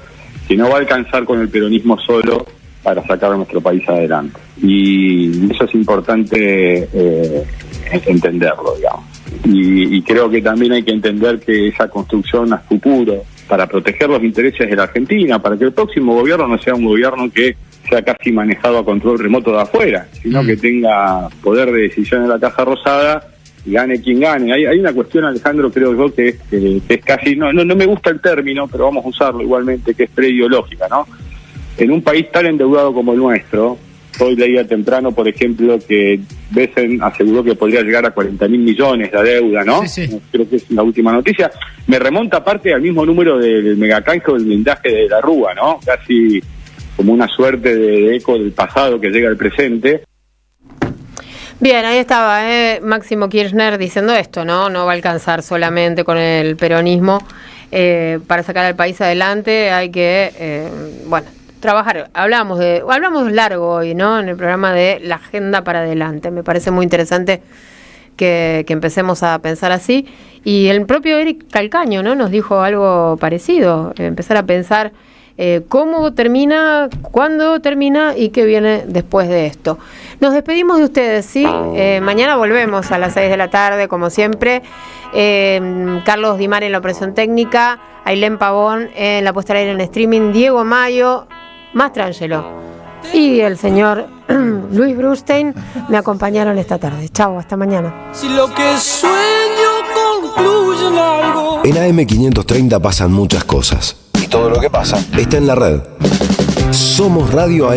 que no va a alcanzar con el peronismo solo para sacar a nuestro país adelante. Y eso es importante entenderlo, digamos. Y creo que también hay que entender que esa construcción a futuro, para proteger los intereses de la Argentina, para que el próximo gobierno no sea un gobierno que sea casi manejado a control remoto de afuera, sino que tenga poder de decisión en la Caja Rosada y gane quien gane. Hay una cuestión, Alejandro, creo yo, que es casi, no me gusta el término, pero vamos a usarlo igualmente, que es preideológica, ¿no? En un país tan endeudado como el nuestro, hoy leía temprano, por ejemplo, que Besen aseguró que podría llegar a 40.000 millones la deuda, ¿no? Sí. Creo que es la última noticia. Me remonta aparte al mismo número del megacanje del blindaje de la Rúa, ¿no? Casi como una suerte de eco del pasado que llega al presente. Bien, ahí estaba Máximo Kirchner diciendo esto, ¿no? No va a alcanzar solamente con el peronismo para sacar al país adelante, hay que, trabajar. Hablamos largo hoy, ¿no? En el programa de la agenda para adelante. Me parece muy interesante que empecemos a pensar así. Y el propio Eric Calcaño, ¿no? Nos dijo algo parecido. Empezar a pensar cómo termina, cuándo termina y qué viene después de esto. Nos despedimos de ustedes, ¿sí? Mañana volvemos a las 6 de la tarde, como siempre. Carlos Dimar en la operación técnica, Ailén Pavón en la puesta al aire en streaming, Diego Mayo, Mastrangelo y el señor Luis Brustein me acompañaron esta tarde. Chau, hasta mañana. Si lo que sueño concluye en algo. En AM530 pasan muchas cosas. Y todo lo que pasa está en la red. Somos Radio